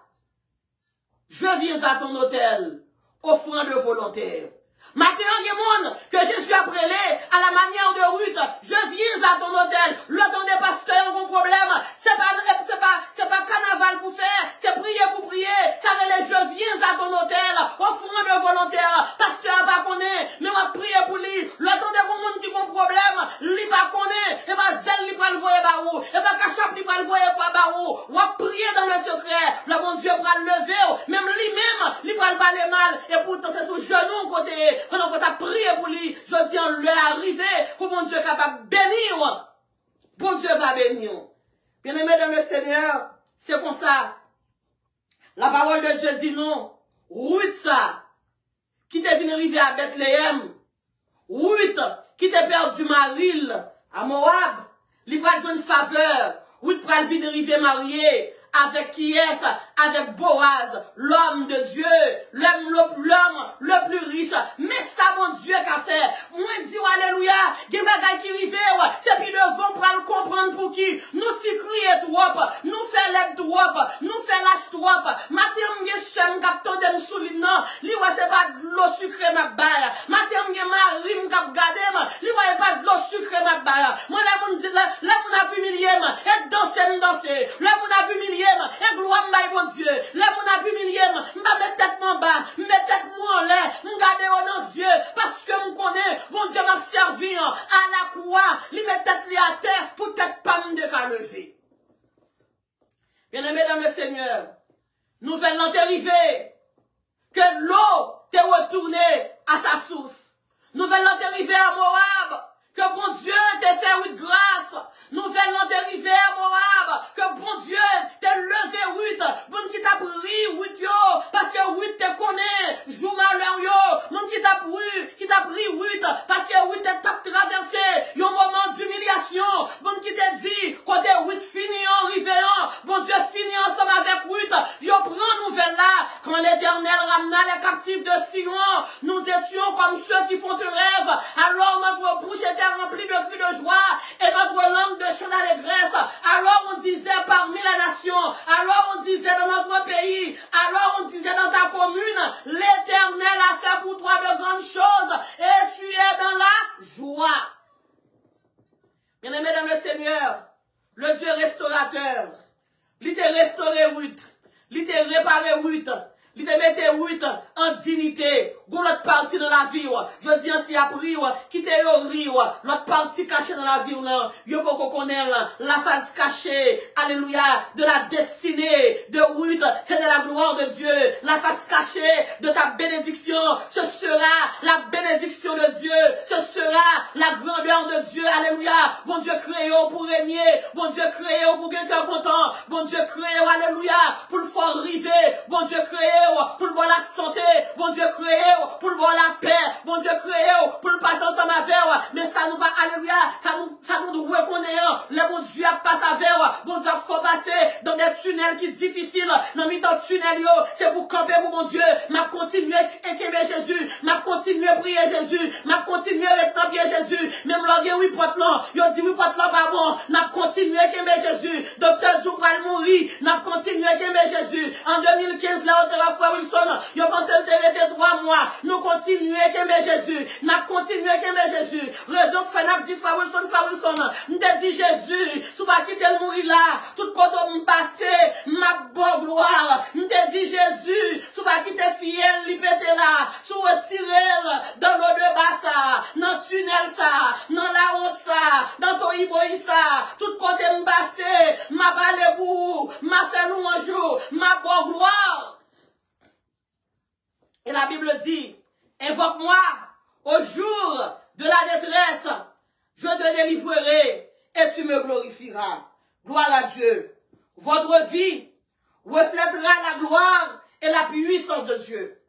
Je viens à ton hôtel, offrande volontaire. Matin, il y a monde que Jésus a prélé à la manière de Ruth. Je viens à ton hôtel. Le temps des pasteurs ont un problème. C'est pas carnaval pour faire. C'est prier pour prier. Ça relève, je viens à ton hôtel. Offrande volontaire. Pasteur pas connaît. Mais on va prier pour lui. Le temps des monde qui ont un problème. Lui pas connaît. Et pas zèle, lui pas le voyer barou. Et pas cachap, lui pas le voyer pas barou. On va prier dans le secret. Le bon Dieu va le lever. Même lui-même, lui va le parler mal. Et pourtant, c'est sous genou côté. Pendant qu'on t'a prié pour lui, je dis en l'heure arrivé, pour mon Dieu capable de bénir. Bon Dieu va bénir. Bien-aimés dans le Seigneur, c'est comme ça. La parole de Dieu dit non. Ruth ça, qui t'est venu arriver à Bethléem. Ruth, qui t'est perdu Maril à Moab. Il va une faveur. Ruth va venir arriver marié. Avec qui est-ce? Avec Boaz, l'homme de Dieu, l'homme le plus riche. Mais ça, mon Dieu, qu'a fait? Moi, dis, alléluia, il y a des bagages qui arrivent, c'est puis devant pour le comprendre pour qui. Nous t'y crier trop, nous fait l'aide trop, nous fait l'âge trop. Matin, m'y somme, capteur de m'souline, li wa c'est pas de l'eau sucrée, ma baille. Matin, m'y mari, m'cap gade, li wa pas de l'eau sucrée, ma baille. Moi, là, mon dit, là, mon a pu humilier, et danser, là, mon a pu humilier, et gloire m'aille mon Dieu. Là mon a pu humilier, m'a mettre tête mon bas, mettre tête moi en l'air, m'garder dans les yeux parce que me connaît, mon Dieu m'a servi à la croix, lui mettre tête li à terre pour tête pas me lever. Bien-aimés dans le Seigneur, nouvelle arrivée que l'eau t'est retournée à sa source. Nouvelle arrivée à Moab. Que bon Dieu t'ait fait Ruth grâce. Nouvelle arrivée à Moab. Que bon Dieu t'ait levé Ruth. Bon qui t'a pris Ruth yo. Parce que Ruth te connaît. Joue malheur yo. Bon qui t'a pris Ruth. Parce que Ruth t'a traversé. Yon moment d'humiliation. Bon qui t'a dit. Côté Ruth fini en rivéant. Bon Dieu fini ensemble avec Ruth. Yo prend nouvelle là. Quand l'Éternel ramena les captifs de Sion. Nous étions comme ceux qui font un rêve. Alors notre bouche était rempli de cris de joie et notre langue de chants d'allégresse. Alors on disait parmi les nations, alors on disait dans notre pays, alors on disait dans ta commune, l'Éternel a fait pour toi de grandes choses et tu es dans la joie. Bien-aimés dans le Seigneur, le Dieu restaurateur, il t'a restauré Ruth, il t'a réparé Ruth, il te mette Ruth en dignité. Gon l'autre partie dans la vie. Je dis ainsi après, quitte yo rire. L'autre partie cachée dans la vie, yo pas qu'on connaît la face cachée, alléluia, de la destinée de Ruth. C'est de la gloire de Dieu. La face cachée de ta bénédiction. Ce sera la bénédiction de Dieu. Ce sera la grandeur de Dieu. Alléluia. Bon Dieu créé pour régner. Bon Dieu créé pour quelqu'un content. Bon Dieu créé, alléluia, pour le faire arriver. Bon Dieu créé pour le bon la santé, bon Dieu créé pour le bon la paix, bon Dieu créé pour le passer ensemble avec, mais ça nous va, alléluia, ça nous reconnaît, le bon Dieu a passé avec, bon Dieu faut passer dans des tunnels qui sont difficiles, dans les tunnels, c'est pour camper pour mon Dieu, m'a continuer à aimer Jésus, m'a continuer à prier Jésus, m'a continuer à être Jésus, même l'orgue oui porte là, yo dit oui porte là pas bon, m'a continuer à aimer Jésus, docteur Dou va mourir, m'a continuer à Kembe Jésus. En 2015, là, au Frère Wilson, yo pensé le terre 3 mois. Nous continuons Kembe Jésus. N'a continué Kembe Jésus. Raison fait n'a dit Frère Wilson, nous te dit Jésus, sous pas quitter le mourir là, tout côté me passer, ma bonne gloire. Nous te dit Jésus, sous pas quitter fiel, li pété là, sous retirer dans l'eau de bas ça, dans le tunnel ça, dans la route ça, dans ton iboï ça, tout côté me passer, ma balé pour, ma fait louange, ma bonne gloire. Et la Bible dit, invoque-moi au jour de la détresse, je te délivrerai et tu me glorifieras. Gloire à Dieu. Votre vie reflètera la gloire et la puissance de Dieu.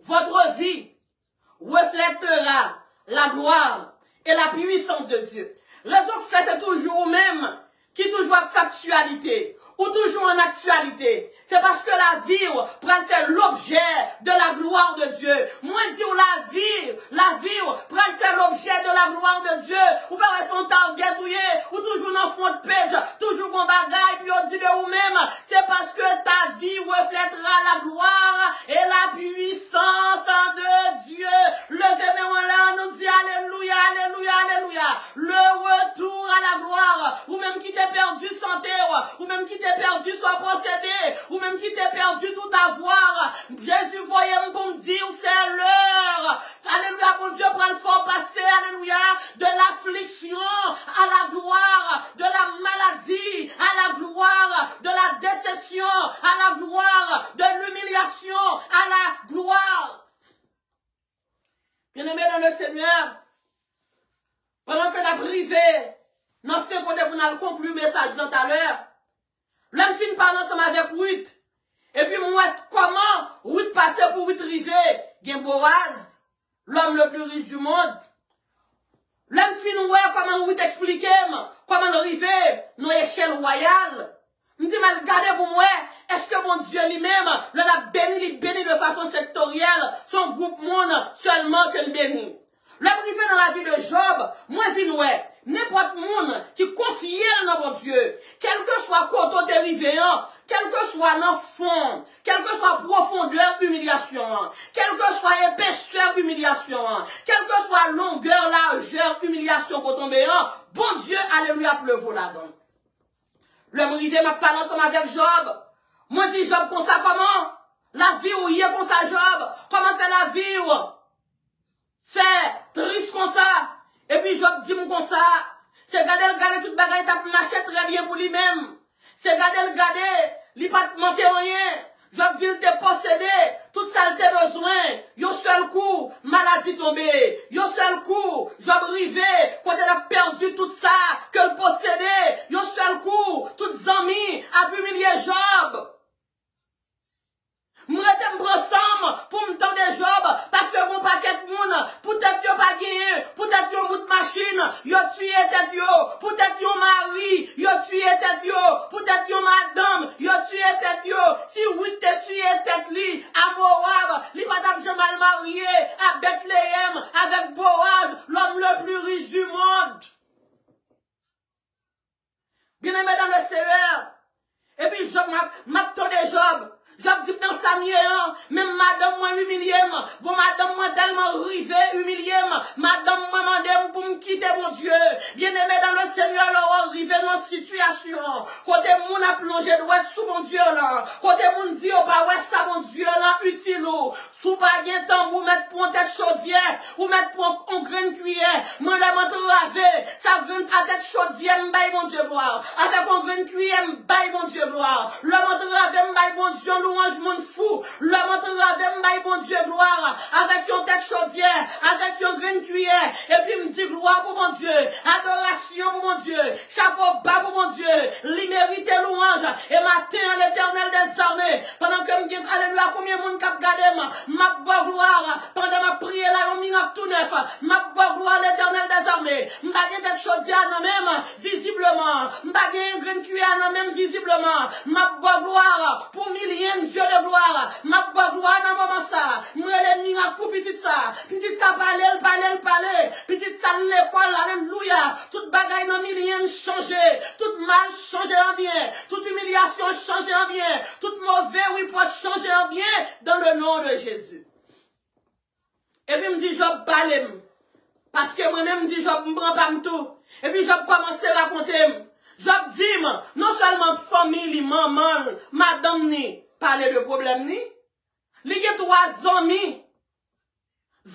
Votre vie reflètera la gloire et la puissance de Dieu. Raison que fait, c'est toujours même qui toujours a factualité ou toujours en actualité. C'est parce que la vie pourra faire l'objet de la gloire de Dieu. Moi, dire la vie pourra faire l'objet de la gloire de Dieu. Ou pas son target, ou toujours dans front de page, toujours bon bagaille, puis on dit de vous-même, c'est parce que ta vie reflètera la gloire et la puissance de Dieu. Levez-moi là, nous dit alléluia, alléluia, alléluia. Le retour à la gloire, ou même qui t'est perdu santé, ou même qui t'est perdu soit possédé, ou même qui t'est perdu tout avoir. Jésus voyait pour me dire, c'est l'heure. Alléluia, pour Dieu prend le fort passé, alléluia, de l'affliction à la gloire, de la maladie à la gloire, de la déception à la gloire, de l'humiliation à la gloire. Bien-aimés dans le Seigneur, pendant que la privée, n'en fait qu'on a conclu le message dans tout à l'heure, l'homme fin parle ensemble avec Ruth. Et puis moi, comment Ruth passait pour Ruth rivé? Gen Boaz, l'homme le plus riche du monde. L'homme fin ouais comment Ruth expliquait, comment rivé dans l'échelle royale. Me dit, mal regardez pour moi, est-ce que mon Dieu lui-même, l'a béni de façon sectorielle, son groupe monde seulement que le bénit. L'homme rivé dans la vie de Job, moi fin ouais. N'importe monde qui confie dans mon Dieu, quel que soit côté arrivé, quel que soit l'enfant, quel que soit profondeur humiliation, quel que soit épaisseur humiliation, quel que soit longueur, largeur, humiliation pour tomber, bon Dieu, alléluia, pleuve là-dedans. L'homme rivé m'a parlé ensemble avec Job. Moi dis Job comme ça comment? La vie où il est comme ça Job. Comment fait la vie où? Fait triste comme ça. Et puis Job dit comme ça, c'est garder toute bagaille t'a marché très bien pour lui-même. C'est garder, il pas manquer rien. Job dit il t'est possédé, tout ça il t'a besoin. Yon seul coup, maladie tombée. Yon seul coup, Job rivé, quand elle a perdu tout ça que le possédait. Yon seul coup, toutes amis a pu humilier Job. Moi, je me ensemble pour me tendre Job, parce que mon paquet de monde, peut-être que pas gagné, peut-être que mon machine, yo tué tête yo, peut-être que mari, yo tué tête yo, peut-être que madame, yo tué tête yo, si oui te tué tête li, à Moab, li pas jamais marié, à Bethléem, avec Boaz, l'homme le plus riche du monde. Bien aimé dans le Seigneur. Et puis, Job m'a tourné Job. Job dit dans sa mienne, même madame moi humilié, bon madame moi tellement rivé, humilié, madame moi mandé pour me quitter mon Dieu. Bien aimé dans le Seigneur, là, arrivé dans situation. Côté moun a plongé droit sous mon Dieu là. Côté moun dit, oh bah ouais, ça mon Dieu là, utile. Sous pas gain temps, ou mettre pour tête chaudière, ou mettre pour en graine cuillère. Moi, la menthe ravée, ça graine à tête chaudière, m'baille mon Dieu gloire. Avec en graine cuillère, m'baille mon Dieu gloire. Le menthe ravée, m'baille mon Dieu louange mon fou, l'homme avec m'baille bon Dieu gloire, avec une tête chaudière, avec une graine cuillère, et puis me dit gloire pour mon Dieu, adoration pour mon Dieu, chapeau bas pour mon Dieu, lui mérite louange, et matin l'éternel des armées, pendant que me dit alléluia, combien de monde cap gardé ma gloire, pendant ma prière là, on miracle tout neuf, ma gloire l'éternel des armées, m'baille tête chaudière non même, visiblement, m'baille une graine cuillère non même, visiblement, ma gloire, pour millions Dieu de gloire. Ma gloire dans moment ça. Moi les miracles pour petit ça. Petit ça parler. Petit ça l'école, alléluia. Toute bagaille dans millions changé. Toute mal changé en bien. Toute humiliation changé en bien. Toute mauvais report changé en bien dans le nom de Jésus. Et puis me dit Job parle. Parce que moi-même me dit Job me prend pas tout. Et puis Job commence à raconter. Job dit, non seulement famille, maman, madame ni, parler de problème ni, il y a 3 amis.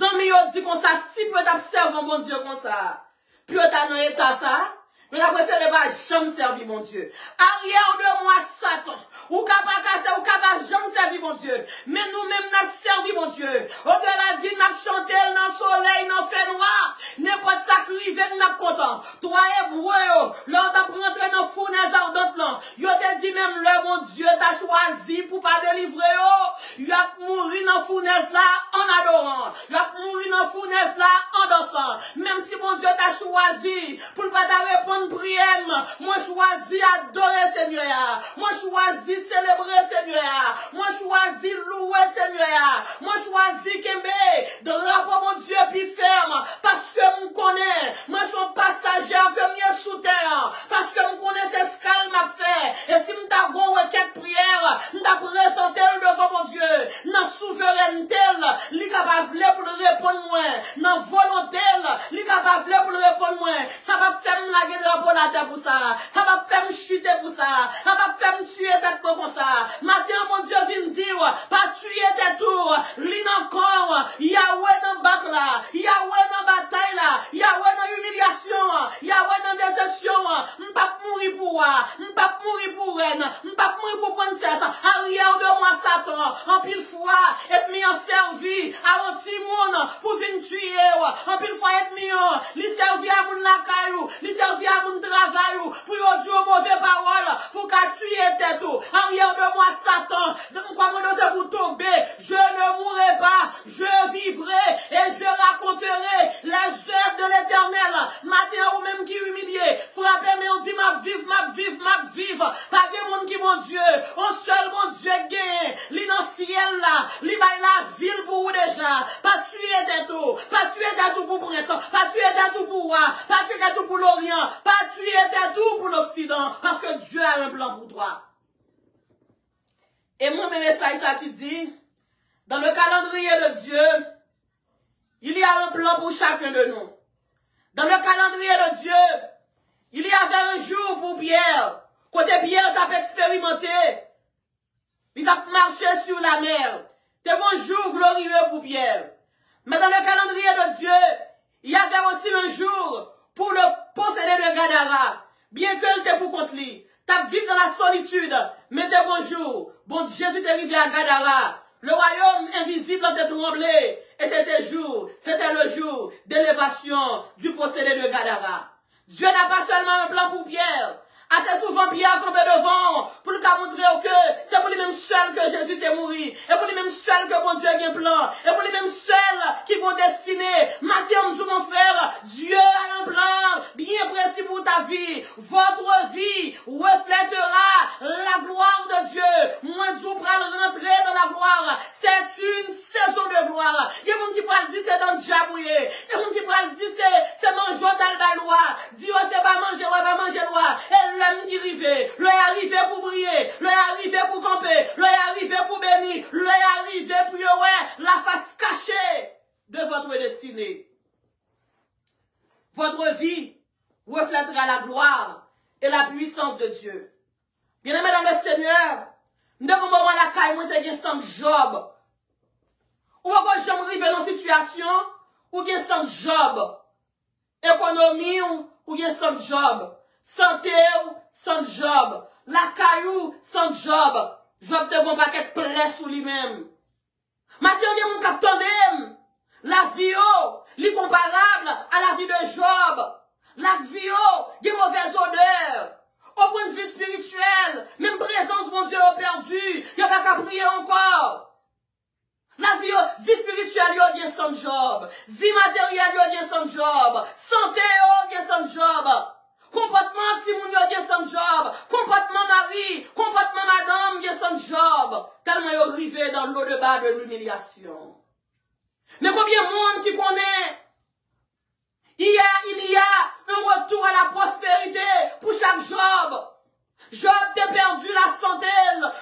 Amis yo dit comme ça, si peut observer mon Dieu comme ça, puis t'as dans état ça, mais la préféré pas jamais servir mon Dieu. Arrière de moi Satan, ou capable casser, ou capable jamais servir mon Dieu. Mais nous-mêmes n'a servi mon Dieu. Au-delà dit n'a chanté dans le soleil, dans le fait noir, n'importe ça qui arrive, n'a content. Toi hébreu, lors t'as rentré dans fournaise ardente là, yo te dit même le bon Dieu t'a choisi pour pas délivrer yo. Il a mouru dans fournaise là en adorant. Il a mouru dans fournaise là en dansant. Même si mon Dieu t'a choisi pour pas t'a répondre prière, moi choisi adorer Seigneur. Moi choisi célébrer Seigneur. Moi choisi louer Seigneur. Moi choisi kembe drapeau mon Dieu puis ferme parce que me connais. Moi son passager que mieux sous terre parce que me connais c'est ce qu'elle m'a fait. Et si m'ta gon requête prière, m'ta présenté devant mon Dieu. Dans souveraineté, li capable pour le répondre moi. Dans volonté, li capable pour le répondre moi. Ça va faire me laguer pour la terre pour ça. Ça va faire me chuter pour ça. Ça va faire me tuer tête pour ça. Matin, mon Dieu vient me dire, pas tuer tes tours. Li nan corps, Yahweh dans bac là. Yahweh dans bataille là. Yahweh dans humiliation. Yahweh dans déception. M'pas mourir pour moi. M'pas mourir pour reine. M'pas mourir pour princesse. Arrière de moi Satan. En pile fois, et mis en servi à un petit monde pour venir tuer. En pile fois, et mis en, li servi à mon lakayou. Li servi à mon travail pour y dire mauvais paroles pour qu'à tuer tête. Arrière de moi Satan, comment nous pour tomber, je ne mourrai pas, je vivrai et je raconterai les œuvres de l'Éternel. Matin ou même qui humilié, frappez mais on dit ma vive, pas de monde qui mon Dieu, un seul mon Dieu gagne, li dans ciel là, li bail la ville pour vous déjà, pas tuer tête, pas tuer tête pour prince, pas tuer tête pour roi, pas tuer tête pour l'Orient, pas tuer tête pour l'Occident, parce que Dieu a un plan pour toi. Et moi, mes messages, ça qui dit, dans le calendrier de Dieu, il y a un plan pour chacun de nous. Dans le calendrier de Dieu, il y avait un jour pour Pierre. Côté Pierre, t'a expérimenté. Il t'a marché sur la mer. C'était un jour glorieux pour Pierre. Mais dans le calendrier de Dieu, il y avait aussi un jour pour le posséder de Gadara. Bien que était pour contre lui. T'as vécu dans la solitude. Mais t'es bonjour. Bon, Jésus t'est arrivé à Gadara. Le royaume invisible a été tremblé. Et c'était le jour d'élévation du possédé de Gadara. Dieu n'a pas seulement un plan pour Pierre. Assez souvent, Pierre campait devant pour lui montrer que c'est pour lui-même seul que Jésus est mort. Et pour lui-même seul que mon Dieu a un plan. Et pour lui-même seul qui vont destiner. Matin, mon frère, Dieu a un plan bien précis pour ta vie. Votre vie reflètera la gloire de Dieu. Moi, Dieu pour rentrer dans la gloire. C'est une saison de gloire. Il y a des gens qui parlent dire c'est dans le diable. Il y a des gens qui parlent dire c'est manger dans le loi. Dieu, c'est pas manger loi, pas manger loi. L'homme qui arrive, l'homme est arrivé pour briller, l'homme est arrivé pour camper, l'homme est arrivé pour bénir, l'homme est arrivé pour la face cachée de votre destinée. Votre vie reflètera la gloire et la puissance de Dieu. Bien-aimés, mesdames et seigneurs, nous avons moment la caille, moi, t'es sans Job. Ou encore, j'aime arriver dans une situation où il y a sans Job. Économie, ou il y a sans Job. Santé, sans Job. La caillou, sans Job. Job te bon paquet de plaies sous lui-même. Maintenant, il y a mon capitaine. La vie, est comparable à la vie de Job. La vie, il y a mauvaise odeur. Au point de vue spirituel, même présence, mon Dieu, a perdu. Il n'y a pas qu'à prier encore. La vie spirituelle, il y a sans Job. Vie matérielle, il y a sans Job. Santé, il y a sans Job. Comportement, si mon yo gen sans Job. Comportement mari, comportement madame, gen sans Job. tellement ils sont arrivés dans l'eau de bas de l'humiliation. Mais combien de monde qui connaît? Il y a un retour à la prospérité pour chaque Job. Job t'a perdu la santé.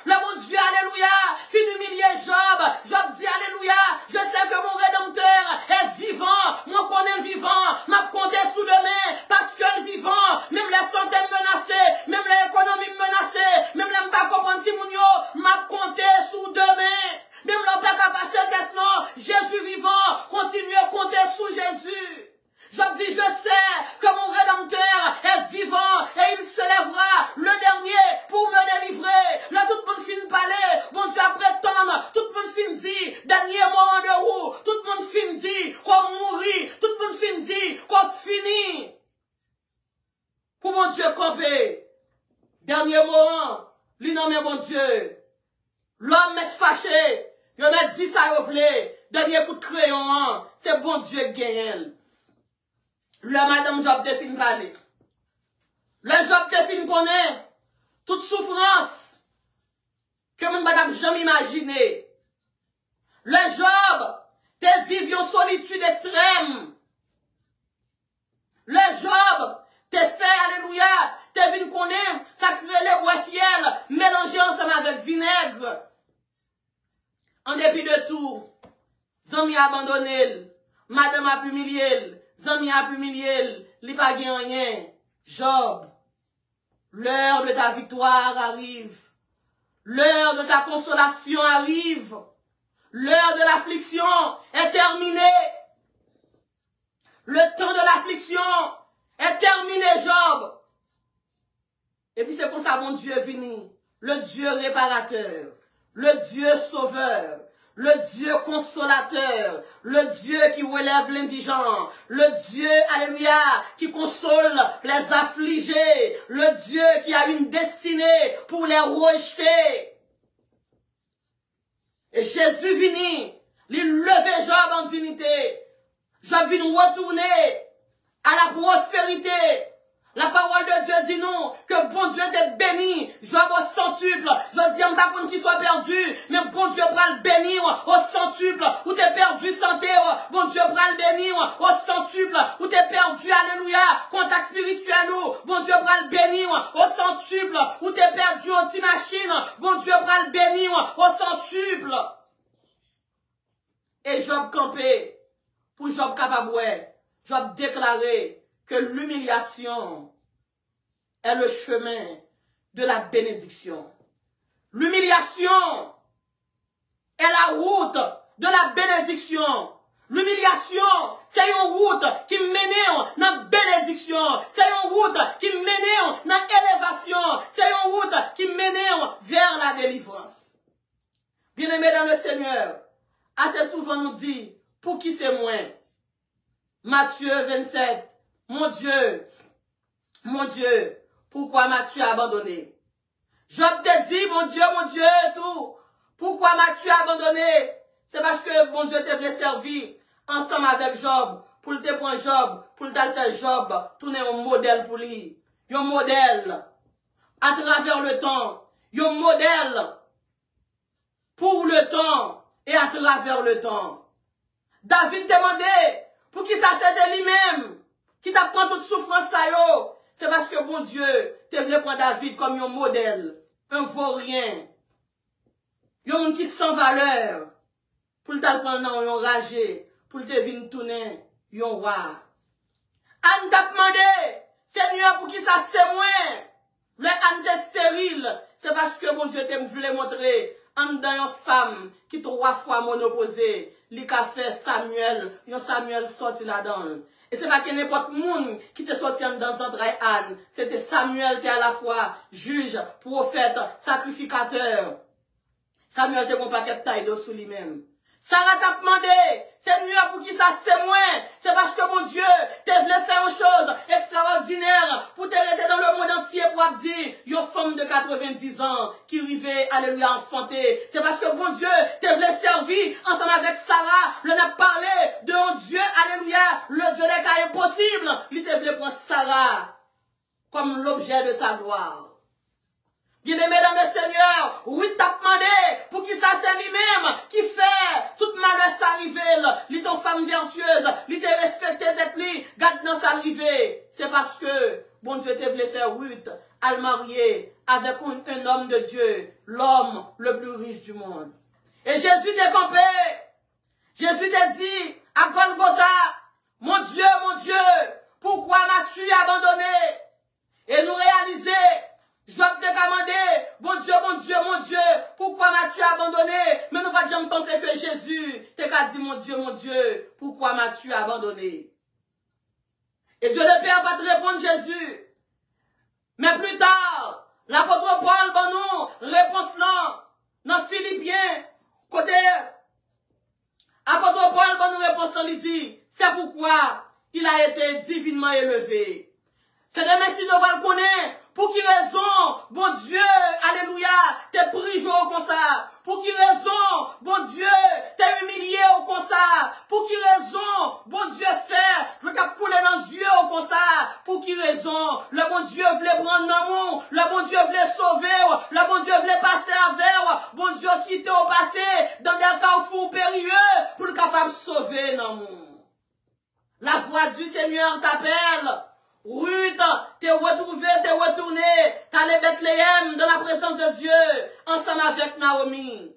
Le bon Dieu, alléluia, fin humilié Job. Job dit, alléluia, je sais que mon Rédempteur est vivant. Moi, qu'on est vivant, m'a compté sous demain, parce que le vivant, même la santé menacée, même l'économie menacée, même la m'pas comprendre si mon yo, m'a compté sous demain. Même l'on pas qu'à passer test non, Jésus vivant, continue à compter sous Jésus. Job dit, je sais que mon Rédempteur est vivant et il se lèvera le dernier pour me délivrer. Là, tout le monde finit de parler. Bon Dieu, après tendre, tout le monde finit de dire, dernier moment de roue. Tout le monde finit de dire qu'on mourit. Tout le monde finit de dire qu'on finit. Pour mon Dieu camper. Dernier moment, lui nomme mon Dieu. L'homme met fâché. Il met 10 à ouvler. Dernier coup de crayon, c'est bon Dieu qui gagne. Le madame Job te fin parler. Le Job te fin connaît toute souffrance que mon madame jamais imaginé. Le Job te vive en solitude extrême. Le Job te fait, alléluia, te vin connaît, ça crée les bois fiel, mélangé ensemble avec vinaigre. En dépit de tout, Zami a abandonné, madame a humilié. Zami a humilié, li pa gen rien. Job, l'heure de ta victoire arrive. L'heure de ta consolation arrive. L'heure de l'affliction est terminée. Le temps de l'affliction est terminé, Job. Et puis c'est pour ça mon Dieu vini. Le Dieu réparateur. Le Dieu sauveur. Le Dieu consolateur, le Dieu qui relève l'indigent, le Dieu, alléluia, qui console les affligés, le Dieu qui a une destinée pour les rejeter. Et Jésus vini, il levait Job en dignité. Job vient retourner à la prospérité. La parole de Dieu dit non, que bon Dieu t'est béni, Job au centuple. Je dis, on pas qu'on qui soit perdu, mais bon Dieu prend le bénir au centuple, où t'es perdu santé, bon Dieu prend le bénir au centuple, où t'es perdu, alléluia, contact spirituel, bon Dieu prend le bénir au centuple, où t'es perdu anti-machine, bon Dieu prend le bénir au centuple. Et Job campé, pour Job capable, Job déclaré, que l'humiliation est le chemin de la bénédiction. L'humiliation est la route de la bénédiction. L'humiliation, c'est une route qui mène dans la bénédiction. C'est une route qui mène dans l'élévation. C'est une route qui mène vers la délivrance. Bien-aimés dans le Seigneur, assez souvent nous dit, pour qui c'est moi? Matthieu 27. Mon Dieu, pourquoi m'as-tu abandonné? Job te dit, mon Dieu, tout. Pourquoi m'as-tu abandonné? C'est parce que mon Dieu te voulait servir ensemble avec Job, pour te prendre Job, pour te faire Job, tourner un modèle pour lui. Un modèle à travers le temps. Un modèle pour le temps et à travers le temps. David te demandait pour qui ça c'était lui-même. Qui t'apprend toute souffrance ça yo, c'est parce que bon Dieu te voulait prendre David comme un modèle, un vaurien, un monde qui sans valeur, pour te prendre dans un ragé, pour te venir tourner un roi. Anne t'a demandé, Seigneur, pour qui ça c'est moi, le Anne t'est stérile, c'est parce que bon Dieu te voulait montrer, en dans une femme qui 3 fois monoposée, li ka fait Samuel, yon Samuel sorti là-dedans. Et c'est pas que n'importe monde qui te sorti dans entrailles Anne. C'était Samuel qui est à la fois juge, prophète, sacrificateur. Samuel te bon paquet de taille de sous lui-même. Sarah t'a demandé, Seigneur, pour qui ça c'est moi? C'est parce que mon Dieu te voulait faire une chose extraordinaire pour te rester dans le monde entier pour dire, une femme de 90 ans qui arrivait, alléluia, enfanter. C'est parce que mon Dieu te voulait servir ensemble avec Sarah. On a parlé de un Dieu, alléluia, le Dieu des cas impossibles. Il te voulait prendre Sarah comme l'objet de sa gloire. Bien-aimé dans le Seigneur, oui, t'as demandé pour à le marier avec un homme de Dieu, l'homme le plus riche du monde. Et Jésus t'est campé. Jésus t'a dit à Golgotha, mon Dieu, pourquoi m'as-tu abandonné? Et nous réaliser, Job t'a commandé, mon Dieu, pourquoi m'as-tu abandonné? Mais nous pas jamais penser que Jésus t'a dit, mon Dieu, pourquoi m'as-tu abandonné? Et Dieu le Père va te répondre Jésus. Mais plus tard, l'apôtre Paul, bon nous, réponse là, dans Philippiens, côté, apôtre Paul, bon nous, réponse là, il dit, c'est pourquoi il a été divinement élevé. C'est de merci de le connaître. Pour qui raison, bon Dieu, alléluia, t'es pris jour comme ça. Pour qui raison, bon Dieu, t'es humilié au comme ça. Pour qui raison, bon Dieu, faire le cap couler dans les yeux au comme ça. Pour qui raison, le bon Dieu voulait prendre l'amour, le bon Dieu voulait sauver, le bon Dieu voulait passer avec, bon Dieu quitter au passé dans des carrefours périlleux pour le capable de sauver l'amour. La voix du Seigneur t'appelle. Ruth, t'es retrouvé, t'es retourné, t'es allé Bethléem dans la présence de Dieu, ensemble avec Naomi.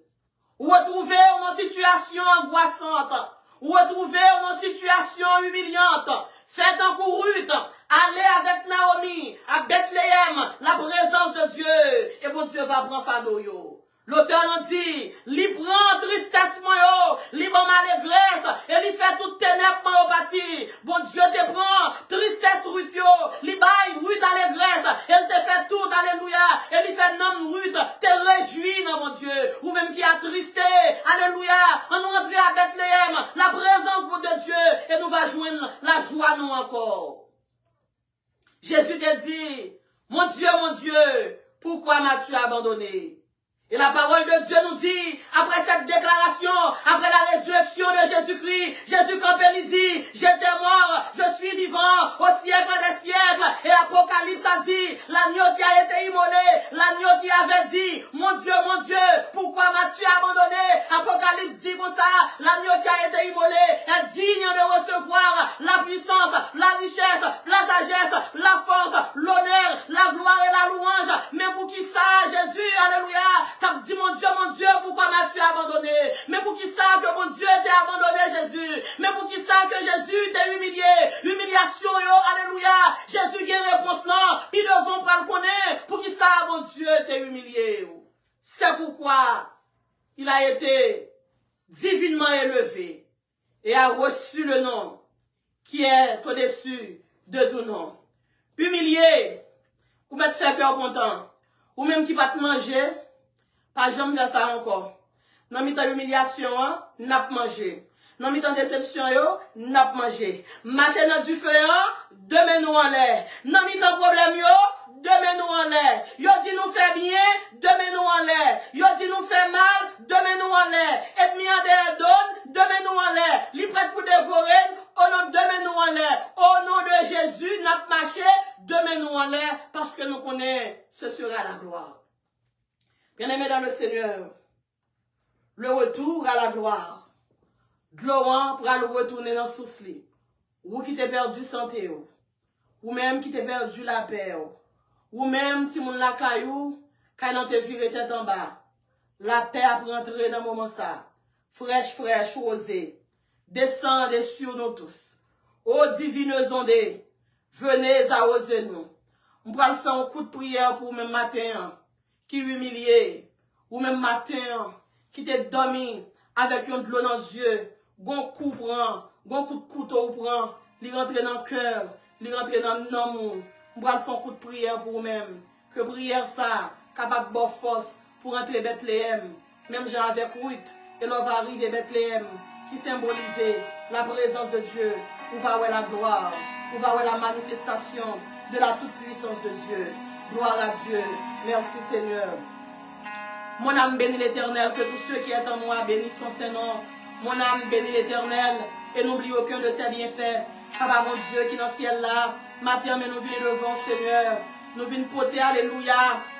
Retrouvé dans une situation angoissante, retrouvé dans une situation humiliante. Faites un coup Ruth, allez avec Naomi à Bethléem, la présence de Dieu, et bon Dieu va prendre fardeau yo. L'auteur nous dit, li prend tristesse yo, li bon malégresse, et li fait toute ténèbres au bâti. Bon Dieu te prend tristesse Ruth yo, li baille Ruth allégresse, elle te fait tout, alléluia, et li fait nom Ruth, te réjouis dans mon Dieu, ou même qui a tristé, alléluia, on nous rentre à Bethléem, la présence de Dieu, et nous va joindre la joie nous encore. Jésus te dit, mon Dieu, pourquoi m'as-tu abandonné? Et la parole de Dieu nous dit, après cette déclaration, après la résurrection de Jésus-Christ, Jésus campé lui dit, j'étais mort, je suis vivant au siècle des siècles. Et Apocalypse a dit, l'agneau qui a été immolé, l'agneau qui avait dit, mon Dieu, pourquoi m'as-tu abandonné? Apocalypse dit comme ça, l'agneau qui a été immolé est digne de recevoir la puissance, la richesse, la sagesse, la force, l'honneur, la gloire et la louange. Mais pour qui ça, Jésus, alléluia, t'as dit, mon Dieu, pourquoi m'as-tu abandonné? Mais pour qui ça que mon Dieu t'a abandonné, Jésus? Mais pour qui ça que Jésus t'a humilié? Humiliation, yo, alléluia. Jésus, y a réponse là. Ils devront prendre connaître. Pour qui ça, mon Dieu t'a humilié? C'est pourquoi il a été divinement élevé et a reçu le nom qui est au-dessus de tout nom. Humilié, ou pas te faire peur content, ou même qui va te manger, pas jamais faire ça encore. Dans mi-temps humiliation, n'a pas mangé. Dans mi-temps déception, n'a pas mangé. Marcher dans du feu, demain nous en l'air. Dans mi-temps problème, demain nous en l'air. Yo dit nous fait bien, demain nous en l'air. Yo dit nous fait mal, demain nous en l'air. Et mi en derrière donne, demain nous en l'air. Li prête pour dévorer, au nom de demain nous en l'air. Au nom de Jésus, n'a pas marché, demain nous en l'air, parce que nous connaissons, ce sera la gloire. Bien-aimés dans le Seigneur, le retour à la gloire, gloire pour le retourner dans sous slip, ou qui t'a perdu santé, ou même qui t'a perdu la paix, ou même si mon la caillou, quand on te viré tête en bas, la paix a rentré dans le moment ça, fraîche, osée, descendez sur nous tous. Ô divines ondées, venez à oser nous. On va faire un coup de prière pour même matin, qui humilié, ou même matin, qui te dormi avec un de l'eau dans les yeux, gon coup prend, gon coup de couteau prend, li rentre dans le cœur, li rentre dans l'amour. On va faire un coup de prière pour vous-même, que prière ça, capable de force pour entrer Bethléem, même gens avec Ruth, et l'on va arriver Bethléem, qui symbolise la présence de Dieu, où va voir la gloire, où va voir la manifestation de la toute-puissance de Dieu. Gloire à Dieu. Merci Seigneur. Mon âme bénit l'Éternel, que tous ceux qui sont en moi bénissent son Saint-Nom. Mon âme bénit l'Éternel et n'oublie aucun de ses bienfaits. Papa mon Dieu qui est dans le ciel là, matin mais nous venons devant Seigneur. Nous venons porter, alléluia,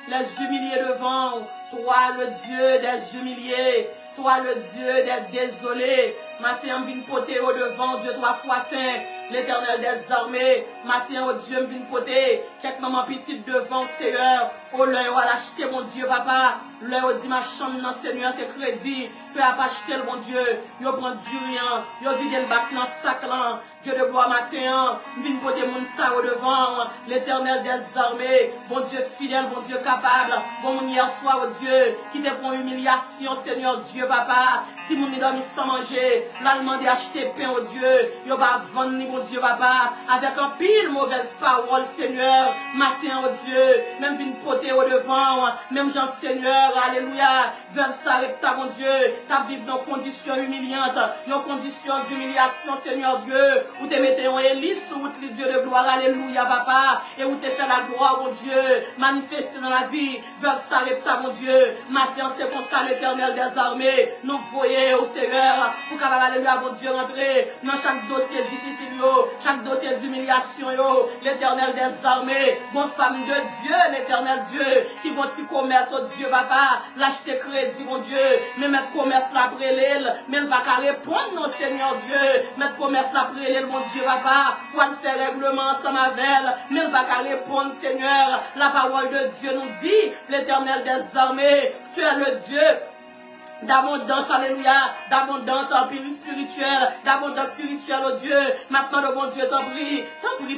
les humiliés devant. Toi le Dieu des humiliés. Toi le Dieu des désolés. Matin, on vient porter au devant Dieu 3 fois saint. l'Éternel des armées, matin, oh Dieu, me vient poter, quelques mamans petites devant, Seigneur, oh l'heure, à l'acheter, mon Dieu, papa, l'heure, dit ma chambre, non, Seigneur, c'est crédit, que a pas acheté, mon Dieu, yo prend du rien, yo vide le bac dans sac là, Dieu de gloire matin, vine poter mon ça au devant, l'Éternel des armées, bon Dieu fidèle, bon Dieu capable, bon mon hier soir, oh Dieu, qui te prend humiliation, Seigneur Dieu, papa, si mon dormi sans manger, l'allemand d'acheter pain, oh Dieu, yo va vendre, mon Dieu, papa, avec un pile mauvaise parole, Seigneur, matin, oh Dieu, même vine poter au devant, même Jean Seigneur, alléluia, vers ça, ta mon Dieu, ta vivre dans conditions humiliantes, dans conditions d'humiliation, Seigneur Dieu, où te mettez en Élie sur les Dieu de gloire, alléluia, papa, et où te fait la gloire, mon Dieu, manifester dans la vie, vers ça, ta mon Dieu, matin, c'est pour ça, l'Éternel des armées, nous voyons au Seigneur, pour qu'à alléluia, mon Dieu, rentrer dans chaque dossier difficile, chaque dossier d'humiliation, l'Éternel des armées, bonne femme de Dieu, l'Éternel Dieu, qui vont petit commerce, oh Dieu, papa, l'acheter crédit, mon Dieu, mais mettre commerce là après l'île, mais ne pas qu'à répondre, non, Seigneur Dieu, mettre commerce là après l'île, mon Dieu, papa, pour le faire règlement ensemble avec elle, mais ne pas qu'à répondre, Seigneur, la parole de Dieu nous dit, l'Éternel des armées, tu es le Dieu d'abondance, alléluia, d'abondance empire spirituel, d'abondance spirituelle, oh Dieu, maintenant le bon Dieu t'en prie,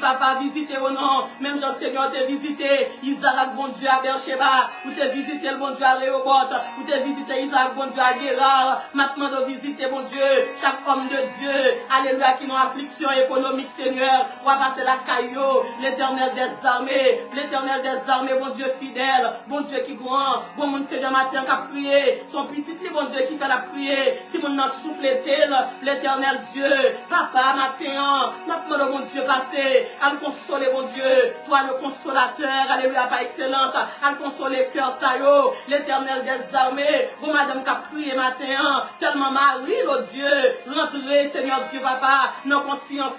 papa, visitez au nom, même Jean Seigneur t'a visité, Isaac, bon Dieu à Beersheba, ou t'as visité le bon Dieu à Rehoboth, ou t'as visité Isaac, bon Dieu à Guérard, maintenant de visiter, bon Dieu, chaque homme de Dieu, alléluia, qui n'a affliction économique, Seigneur, on va passer la caillou, l'Éternel des armées, bon Dieu fidèle, bon Dieu qui grand, bon mon Seigneur matin qui a crié, son petit bon Dieu qui fait la prière, si mon a soufflé l'Éternel Dieu, papa, matin, maintenant, mon Dieu, passé, à le consoler, mon Dieu, toi le consolateur, alléluia, par excellence, à le consoler, cœur, ça yo, l'Éternel des armées, bon madame qui a prié matin, tellement Marie, oh Dieu, rentrez, Seigneur Dieu, papa, nos consciences,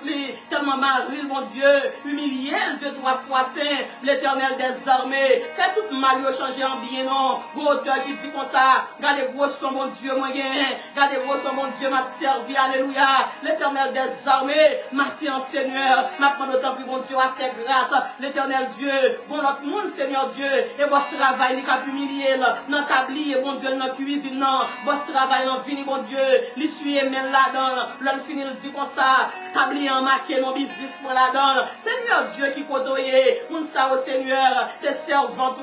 tellement Marie, mon Dieu, humilié, Dieu, 3 fois saint, l'Éternel des armées, fait tout mal, changer en bien, non, gros auteur qui dit comme ça, regardez, gros mon Dieu moyen, gardez-vous son mon Dieu m'a servi, alléluia, l'Éternel des armées, matin Seigneur, maintenant d'autant plus mon Dieu a fait grâce, l'Éternel Dieu, bon notre monde Seigneur Dieu, et votre travail, il a humilié, dans tablier, mon Dieu, dans cuisine, non, votre travail, non, fini, mon Dieu, l'essuyer, mais là-dedans, l'on finit, il dit comme ça, tablier en maquet, mon business, pour là-dedans, Seigneur Dieu qui côtoyait, mon ça au Seigneur, ses servantes,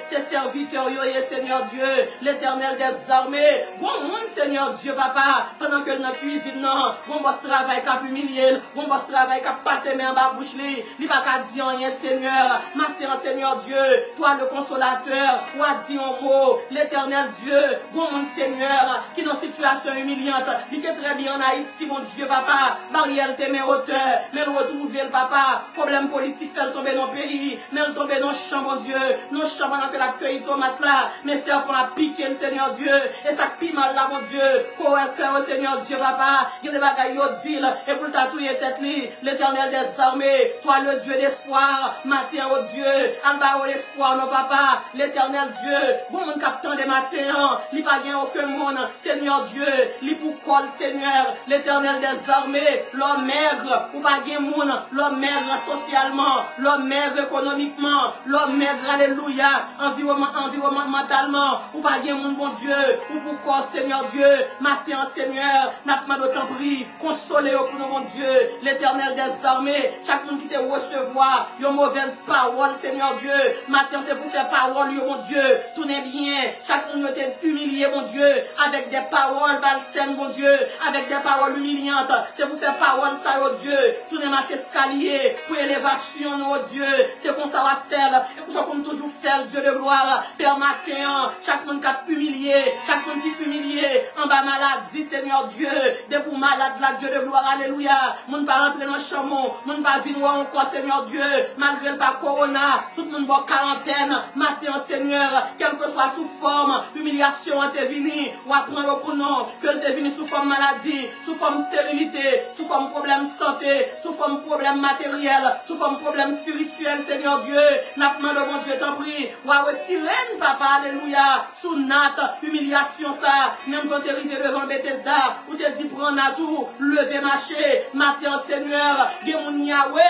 ses serviteurs, Seigneur Dieu, l'Éternel des armées, bon monde Seigneur Dieu papa, pendant que dans la cuisine non, bon boss travail qui a humilié, bon boss travail qui a passé mais en bas bouche li pas qu'à dire rien Seigneur, matin Seigneur Dieu, toi le consolateur, ou a dit un mot, l'Éternel Dieu, bon monde Seigneur, qui dans situation humiliante, il est très bien en Haïti, mon Dieu papa, barrière te met hauteur, mais le retrouver le papa, problème politique fait le tomber dans le pays, mais le tomber dans le champ mon Dieu, dans le champ pendant que la cueille tomate là, mais c'est pour la piquer le Seigneur Dieu, et ça pis mal là, mon Dieu, correcteur au Seigneur Dieu, papa, il y a des bagailles au ville, et pour tatouiller tête li, l'Éternel des armées, toi le Dieu d'espoir, matin, oh Dieu, en bas au l'espoir, non papa, l'Éternel Dieu, bon mon capitaine des matins, il pas gain aucun monde, Seigneur Dieu, il pour col, Seigneur, l'Éternel des armées, l'homme maigre, ou pas gain monde, l'homme maigre socialement, l'homme maigre économiquement, l'homme maigre, alléluia, environnementalement, ou pas gain monde, bon Dieu, ou pourquoi, Seigneur Dieu, matin, Seigneur, n'a pas d'autant pris, consolez pour nous, mon Dieu, l'Éternel des armées, chaque monde qui te recevoir, une mauvaise parole, Seigneur Dieu, matin, c'est pour faire parole, mon Dieu, tout n'est bien, chaque monde t'est humilié, mon Dieu, avec des paroles balsaines, mon Dieu, avec des paroles humiliantes, c'est pour faire parole, ça, oh Dieu, tout n'est marché escalier, pour élévation, oh Dieu, c'est pour ça va faire, et pour ça qu'on toujours faire, Dieu de gloire, Père matin, chaque monde qui a humilié, chaque monde qui est humilié, en bas maladie, Seigneur Dieu, des pour malade, la Dieu de gloire, alléluia, moun pas rentrer dans le chameau, moun pas venir encore, Seigneur Dieu, malgré le pas corona, tout le monde va quarantaine, matin, Seigneur, quelle que soit sous forme, humiliation, te vini, béni, ou apprendre pour nous, que le devine sous forme maladie, sous forme stérilité, sous forme problème santé, sous forme problème matériel, sous forme problème spirituel, Seigneur Dieu. N'a demandé, mon Dieu, t'en prie, ou à retirer, papa, alléluia, sous Nat, humiliation ça, même quand t'es arrivé devant Bethesda, où t'es dit, prends tout, lever, marcher, matin, Seigneur, Gémon Yahweh.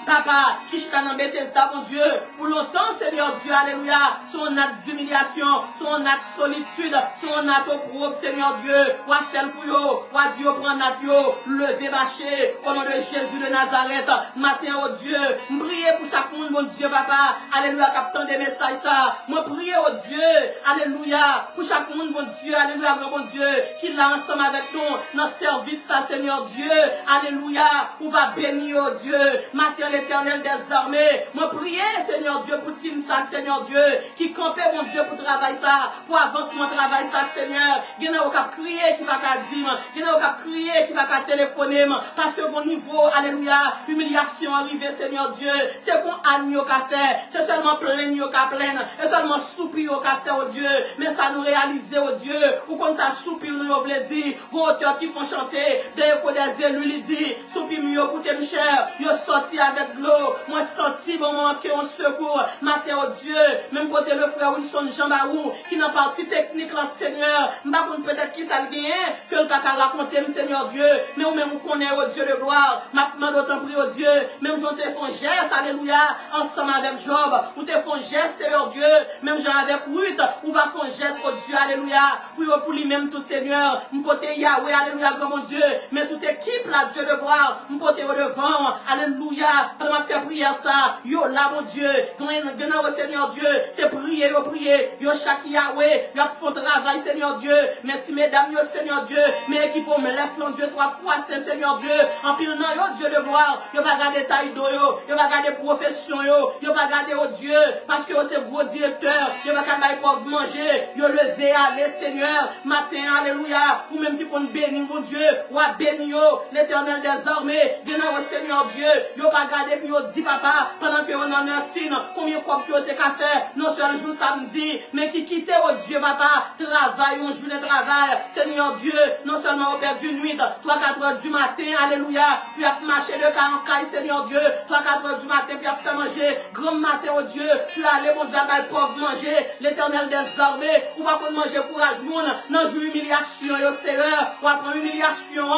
Papa, qui chita dans Bethesda, mon Dieu, pour longtemps, Seigneur Dieu, alléluia, son acte d'humiliation, son acte de solitude, son acte propre, Seigneur Dieu, ou à faire pour yo, ou à Dieu prendre notre yo, lever, marcher, au nom de Jésus de Nazareth, matin, oh Dieu, prier pour chaque monde, mon Dieu, papa, alléluia, captant des messages, ça, moi prier, oh Dieu, alléluia, pour chaque monde, mon Dieu, alléluia, grand mon Dieu, qui l'a ensemble avec nous, dans service, ça, Seigneur Dieu, alléluia, on va bénir, oh Dieu, matin, l'Éternel des armées. Moi prier, Seigneur Dieu, pour team ça, Seigneur Dieu, qui campait, mon Dieu, pour travailler ça, pour avancement travail ça, Seigneur. Il y en a qui a crié, qui va dire, il y en a qui a crié, qui va téléphoner, parce que mon niveau, alléluia, humiliation arrivée, Seigneur Dieu, c'est qu'on agneau qu'a fait, c'est seulement plein qu'a plein, et seulement soupir qu'a fait, oh Dieu, mais ça nous réaliser, oh Dieu, ou comme ça soupir nous voulait dire, gros auteurs qui font chanter, des élus, lui dit, soupir mieux pour tes chers, ils sorti avec l'eau, moi senti moment que on secours, matin oh Dieu, même pour le frère Wilson Jean-Barou, qui n'a partie technique là, Seigneur, m'a peut-être qui ça le gagne, que le pas raconter, Seigneur Dieu, mais ou même on connaît oh Dieu de gloire, m'a demandé autant prier oh Dieu, même j'en te font geste, alléluia, ensemble avec Job, ou te font geste, Seigneur Dieu, même Jean avec Ruth, ou va faire geste oh Dieu, alléluia, pour lui-même tout Seigneur, m'poter Yahweh, alléluia, grand mon Dieu, mais toute équipe là, Dieu de gloire, m'poter au devant, alléluia, pendant que faire prière ça, yo là mon Dieu, au Seigneur Dieu, c'est prier, yo chaque Yahweh, yo font travail Seigneur Dieu, merci mesdames, yo Seigneur Dieu, mais équipe me laisse mon Dieu 3 fois, c'est Seigneur Dieu, en pile non, yo Dieu de gloire, yo pas garder taille d'eau, yo pas garder profession, yo pas garder au Dieu, parce que c'est gros directeur, yo pas garder pauvre manger, yo lever aller Seigneur, matin, alléluia, ou même qui compte bénir mon Dieu, ou à bénir l'Éternel des armées, bien au Seigneur Dieu, yo pas garder puis yo dit papa, pendant que on en merci, combien de fois que tu as fait, non seulement jour samedi, mais qui quittait au Dieu papa, travail, on journée de travail, Seigneur Dieu, non seulement au père du nuit, 3-4 heures du matin, alléluia, puis à marcher de 40 Seigneur Dieu, 3-4 heures du matin, puis à faire manger, grand matin au Dieu, puis aller mon Dieu, à le pauvre manger, l'Éternel des armées, ou pas pour manger courage moun, non joue humiliation, yo Seigneur, ou à prendre humiliation,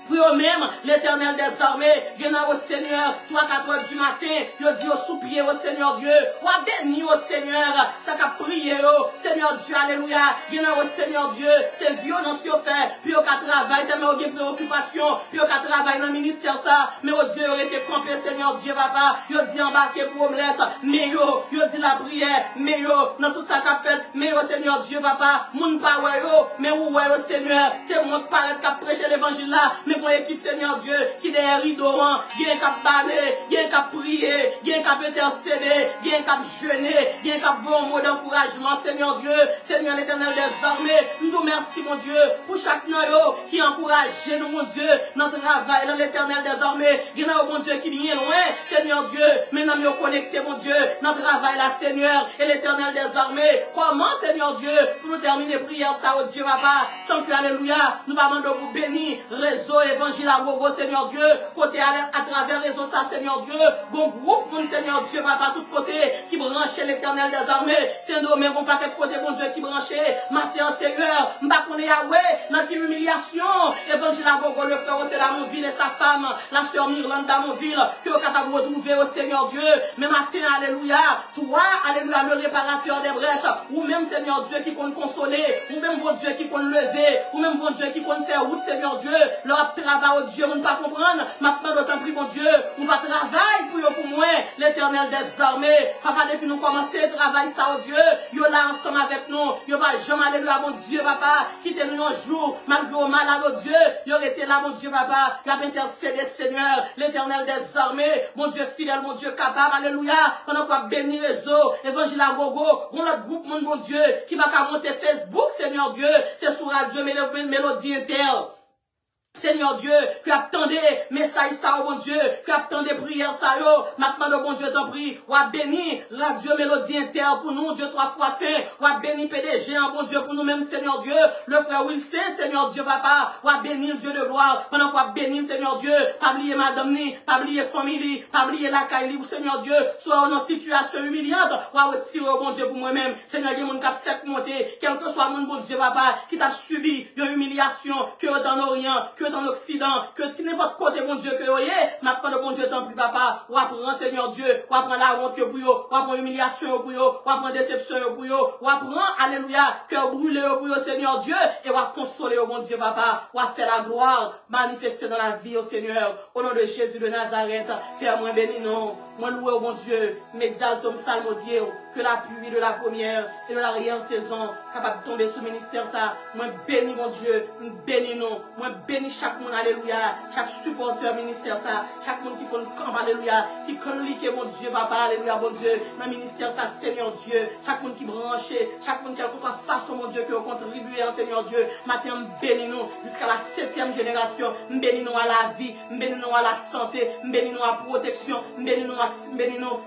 pour eux-mêmes, l'Éternel des armées, viens au Seigneur, 3-4 heures du matin, yo dit au soupier au Seigneur Dieu, ou à bénir au Seigneur, ça qu'a prié au Seigneur Dieu, alléluia, viens au Seigneur Dieu, c'est violence yo fait, puis au qu'à travail, tellement des préoccupations, puis au qu'à travail dans le ministère ça, mais au Dieu aurait été campé, Seigneur Dieu, papa, yo dit embarquer pour blesse, mais yo dit la prière, mais yo, dans tout ça qu'a fait, mais au Seigneur Dieu, papa, moun pa ouais yo, mais ou ouais au Seigneur, c'est moi qui paraît qu'a prêché l'évangile là, mais pour l'équipe Seigneur Dieu, qui derrière rideau, qui est cap parler, qui est cap prier, qui est cap intercéder, qui est cap jeûner, qui est cap voir un mot d'encouragement, Seigneur Dieu, Seigneur l'Éternel des armées, nous merci mon Dieu, pour chaque noyau qui encourage nous mon Dieu, notre travail dans l'Éternel des armées, qui est mon Dieu qui vient loin, Seigneur Dieu, maintenant nous connecter mon Dieu, notre travail là Seigneur, et l'Éternel des armées, comment Seigneur Dieu, pour nous terminer prière ça au Dieu papa, sans que alléluia, nous pas demander pour bénir, réseau, évangile à gogo, Seigneur Dieu, côté à travers réseau ça, Seigneur Dieu, bon groupe, mon Seigneur Dieu, papa, tout côté, qui branche l'Éternel des armées, c'est nous, mais bon paquet de côté, mon Dieu, qui branche, matin, Seigneur, m'ba qu'on est Yahweh, dans qui humiliation, évangile à gogo, le frère, c'est la mon ville et sa femme, la sœur Mirlande dans mon ville, que vous capable de retrouver au Seigneur Dieu, mais matin, alléluia, toi, alléluia, le réparateur des brèches, ou même Seigneur Dieu qui compte consoler, ou même bon Dieu qui compte lever, ou même bon Dieu qui compte faire route, Seigneur Dieu, leur travail au Dieu, on ne pas comprendre, maintenant d'autant plus mon Dieu, on va travailler pour moi, l'Éternel des armées, papa, depuis nous commencer le travail ça au Dieu, yo là ensemble avec nous, yo va jamais alléluia mon Dieu, papa, quittez nous un jour, malgré au malade au Dieu, yo été là mon Dieu, papa, yo a intercédé Seigneur, l'Éternel des armées, mon Dieu fidèle, mon Dieu capable, alléluia, pendant qu'on bénir les eaux, évangile à gogo, on a groupe mon Dieu, qui va monter Facebook, Seigneur Dieu, c'est sur Radio Mélodie Inter. Seigneur Dieu, que attendez message ça, oh bon Dieu, que attendez prière ça, yo, maintenant, oh bon Dieu, t'en prie, ou à béni, Radio Mélodie Inter pour nous, Dieu, 3 fois saint, ou à béni PDG, oh bon Dieu, pour nous-mêmes, Seigneur Dieu, le frère Wilson, Seigneur Dieu, papa, ou à bénir Dieu de gloire, pendant qu'on a béni, Seigneur Dieu, pas oublier madame ni, pas oublier famille, pas oublier la caille, ou Seigneur Dieu, soit en situation humiliante, ou à retirer, oh bon Dieu, pour moi-même, Seigneur Dieu, mon cap fait monter, quel que soit mon bon Dieu, papa, qui t'a subi une humiliation, que en Orient, que en Occident, que n'importe côté, mon Dieu, que vous voyez, maintenant, bon Dieu, tant pis, papa, ou apprend, Seigneur Dieu, ou apprend la honte pour vous, ou apprend l'humiliation pour vous, ou apprend déception pour vous, ou apprend, alléluia, cœur brûlé pour vous, Seigneur Dieu, et ou à consoler, mon Dieu, papa, ou à faire la gloire, manifester dans la vie, au Seigneur, au nom de Jésus de Nazareth, Père, moi béni, non, moi loué, mon Dieu, m'exalte, m'salmodier, que la pluie de la première et de l'arrière-saison, capable de tomber sous le ministère, ça, moi béni, mon Dieu, béni, non, moi béni chaque monde, alléluia, chaque supporteur ministère, ça, chaque monde qui compte, alléluia, qui communique, mon Dieu, papa, alléluia, bon Dieu, dans le ministère, ça, Seigneur Dieu, chaque monde qui branche, chaque monde qui a soit façon, mon Dieu, qui a contribué, Seigneur Dieu, matin, béni, nous, jusqu'à la 7e génération, béni, nous à la vie, béni, nous à la santé, béni, nous à la protection, béni, nous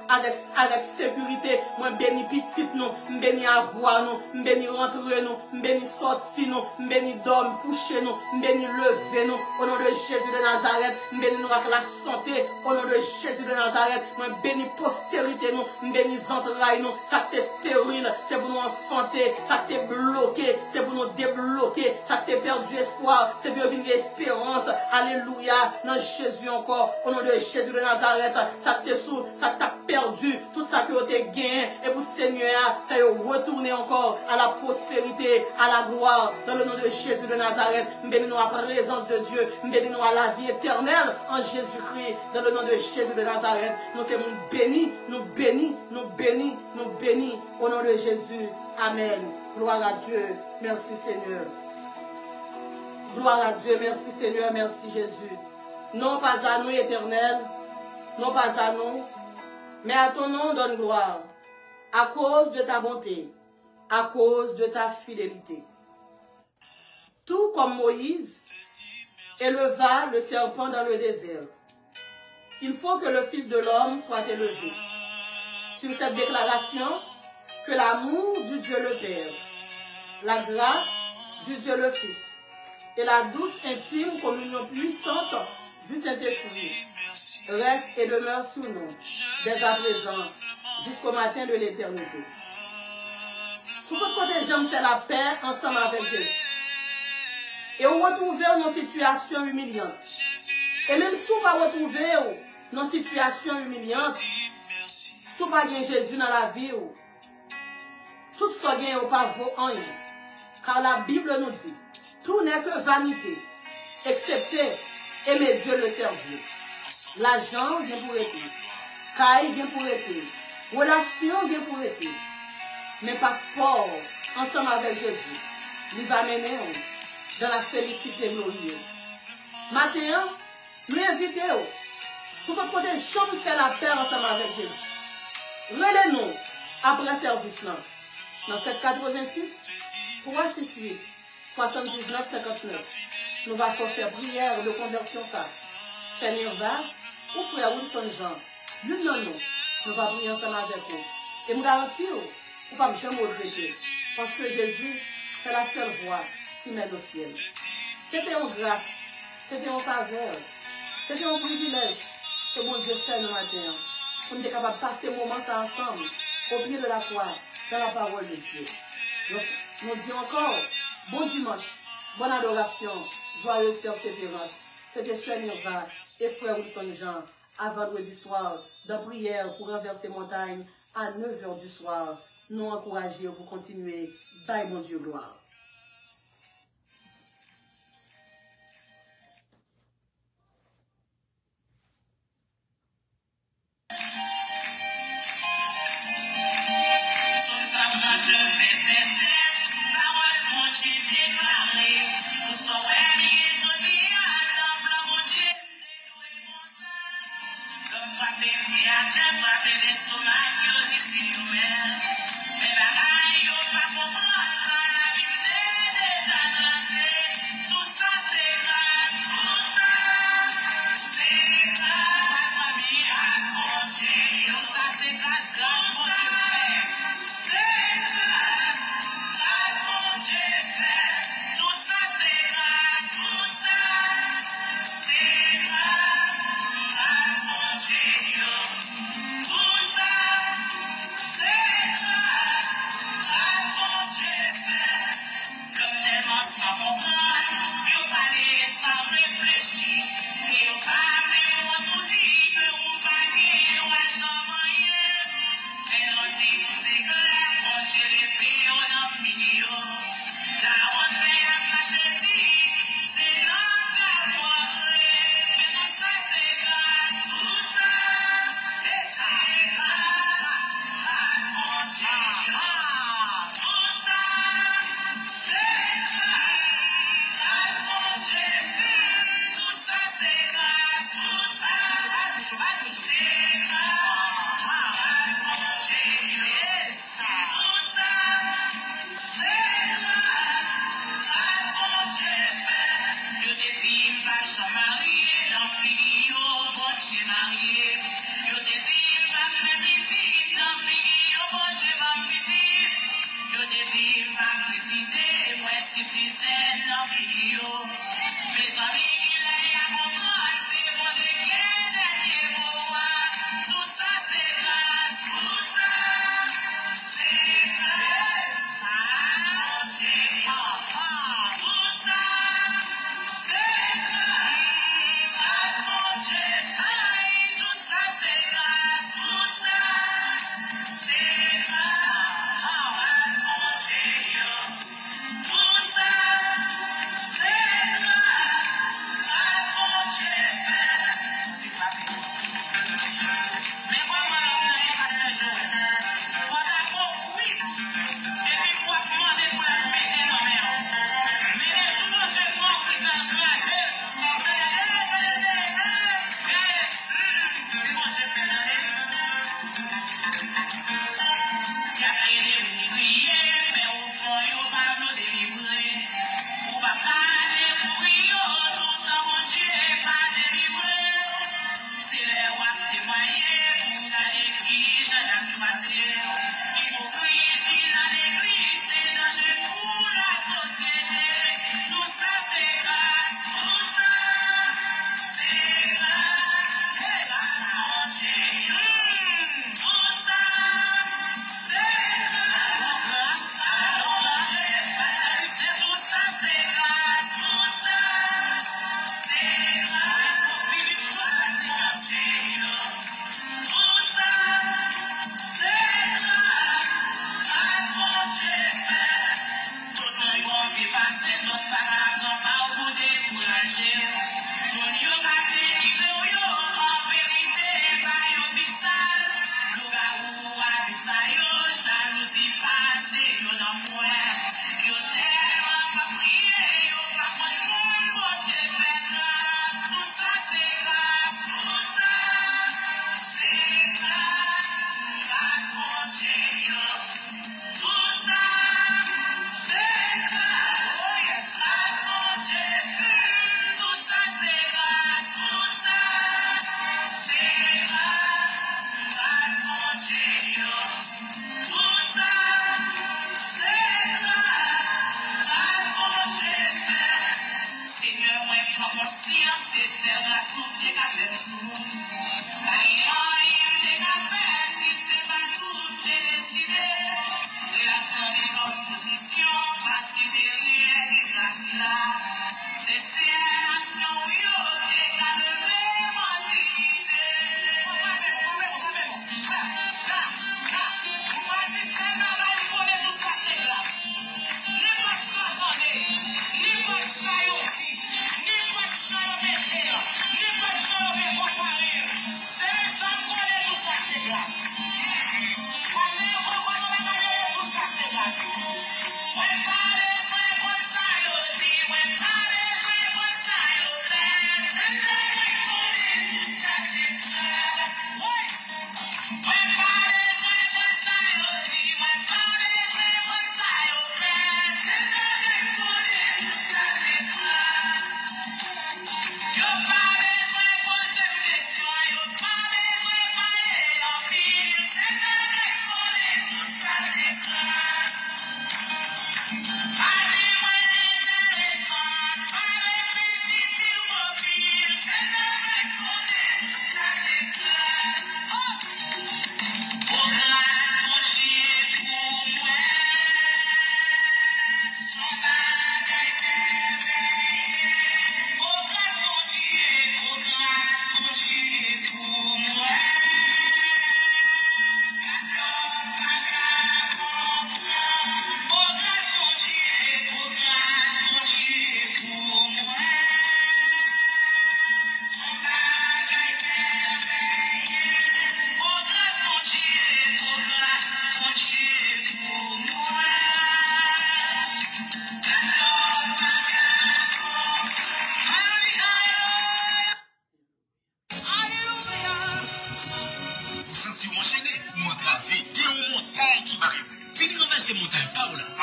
avec sécurité, moi, béni petit, nous, béni avoir, nous, béni rentrer, nous, béni sortir, nous, béni dormir, coucher, nous, béni lever, nous, au nom de Jésus de Nazareth, béni nous avec la santé, au nom de Jésus de Nazareth, moi, béni postérité, nous, béni entrailles, nous, ça t'est stérile, c'est pour nous enfanter, ça t'est bloqué, c'est pour nous débloquer, ça t'est perdu espoir, c'est pour venir espérance, alléluia, dans Jésus encore, au nom de Jésus de Nazareth, ça t'est sous, ça t'a perdu, tout ça que tu as gagné, et pour Seigneur, faire retourner encore à la prospérité, à la gloire, dans le nom de Jésus de Nazareth, bénis-nous à la présence de Dieu, bénis-nous à la vie éternelle, en Jésus-Christ, dans le nom de Jésus de Nazareth, nous sommes bénis, nous bénis, nous bénis, nous bénis, au nom de Jésus, amen, gloire à Dieu, merci Seigneur, gloire à Dieu, merci Seigneur, merci Jésus, non pas à nous éternel, non pas à nous, mais à ton nom donne gloire, à cause de ta bonté, à cause de ta fidélité. Tout comme Moïse éleva le serpent dans le désert, il faut que le Fils de l'homme soit élevé. Sur cette déclaration, que l'amour du Dieu le Père, la grâce du Dieu le Fils et la douce intime communion puissante du Saint-Esprit reste et demeure sous nous, dès à présent, jusqu'au matin de l'éternité. Sous votre côté, j'aime faire la paix ensemble avec Jésus. Et vous retrouvez dans une situation humiliante. Et même si vous ne retrouvez dans une situation humiliante, si vous n'avez pas Jésus dans la vie, tout ce qui est pas vos anges. Car la Bible nous dit, tout n'est que vanité, excepté aimer Dieu le servir. L'argent vient pour être, caille vient pour être, relation vient pour être, mais passeport, ensemble avec Jésus, il va mener dans la félicité glorieuse. Maintenant, nous invitons, pour que côté chambre faire la paix ensemble avec Jésus. Relais-nous après service là, dans 786, 368, 79, 59. Nous allons faire prière de conversion ça. Seigneur va, ou frère Wilson Jean, l'une de nous allons prier ensemble avec vous. Et nous garantissons, vous ne pouvez jamais regretter. Parce que Jésus, c'est la seule voie qui mène au ciel. C'était en grâce, c'était en faveur, c'était un privilège que mon Dieu fait le matin. Pour nous être capables de passer un moment ça ensemble, au pied de la croix, dans la parole de Dieu. Donc, nous disons encore, bon dimanche, bonne adoration, joyeuse persévérance. C'était Frère Nirva et Frère Wilson Jean, à vendredi soir, dans prière pour renverser montagne, à 9h du soir. Nous encourager pour continuer. Bye, mon Dieu, gloire.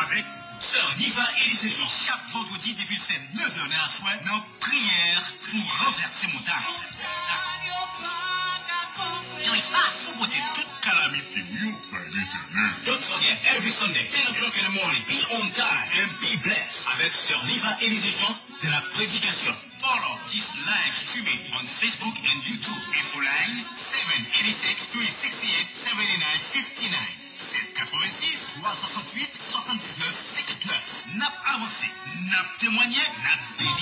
Avec Sœur Niva et ses gens chaque vendredi depuis le fait 9h à soir, nos prières pour renverser montagne. No espace. Pour botter toute calamité, Don't forget, every Sunday, 10 o'clock in the morning, be on time and be blessed. Avec Sœur Niva et les gens de la prédication. Follow this live streaming on Facebook and YouTube. Info line 786 368 7959. 786 368 79 59. N'a avancé, n'a témoigné, n'a béni.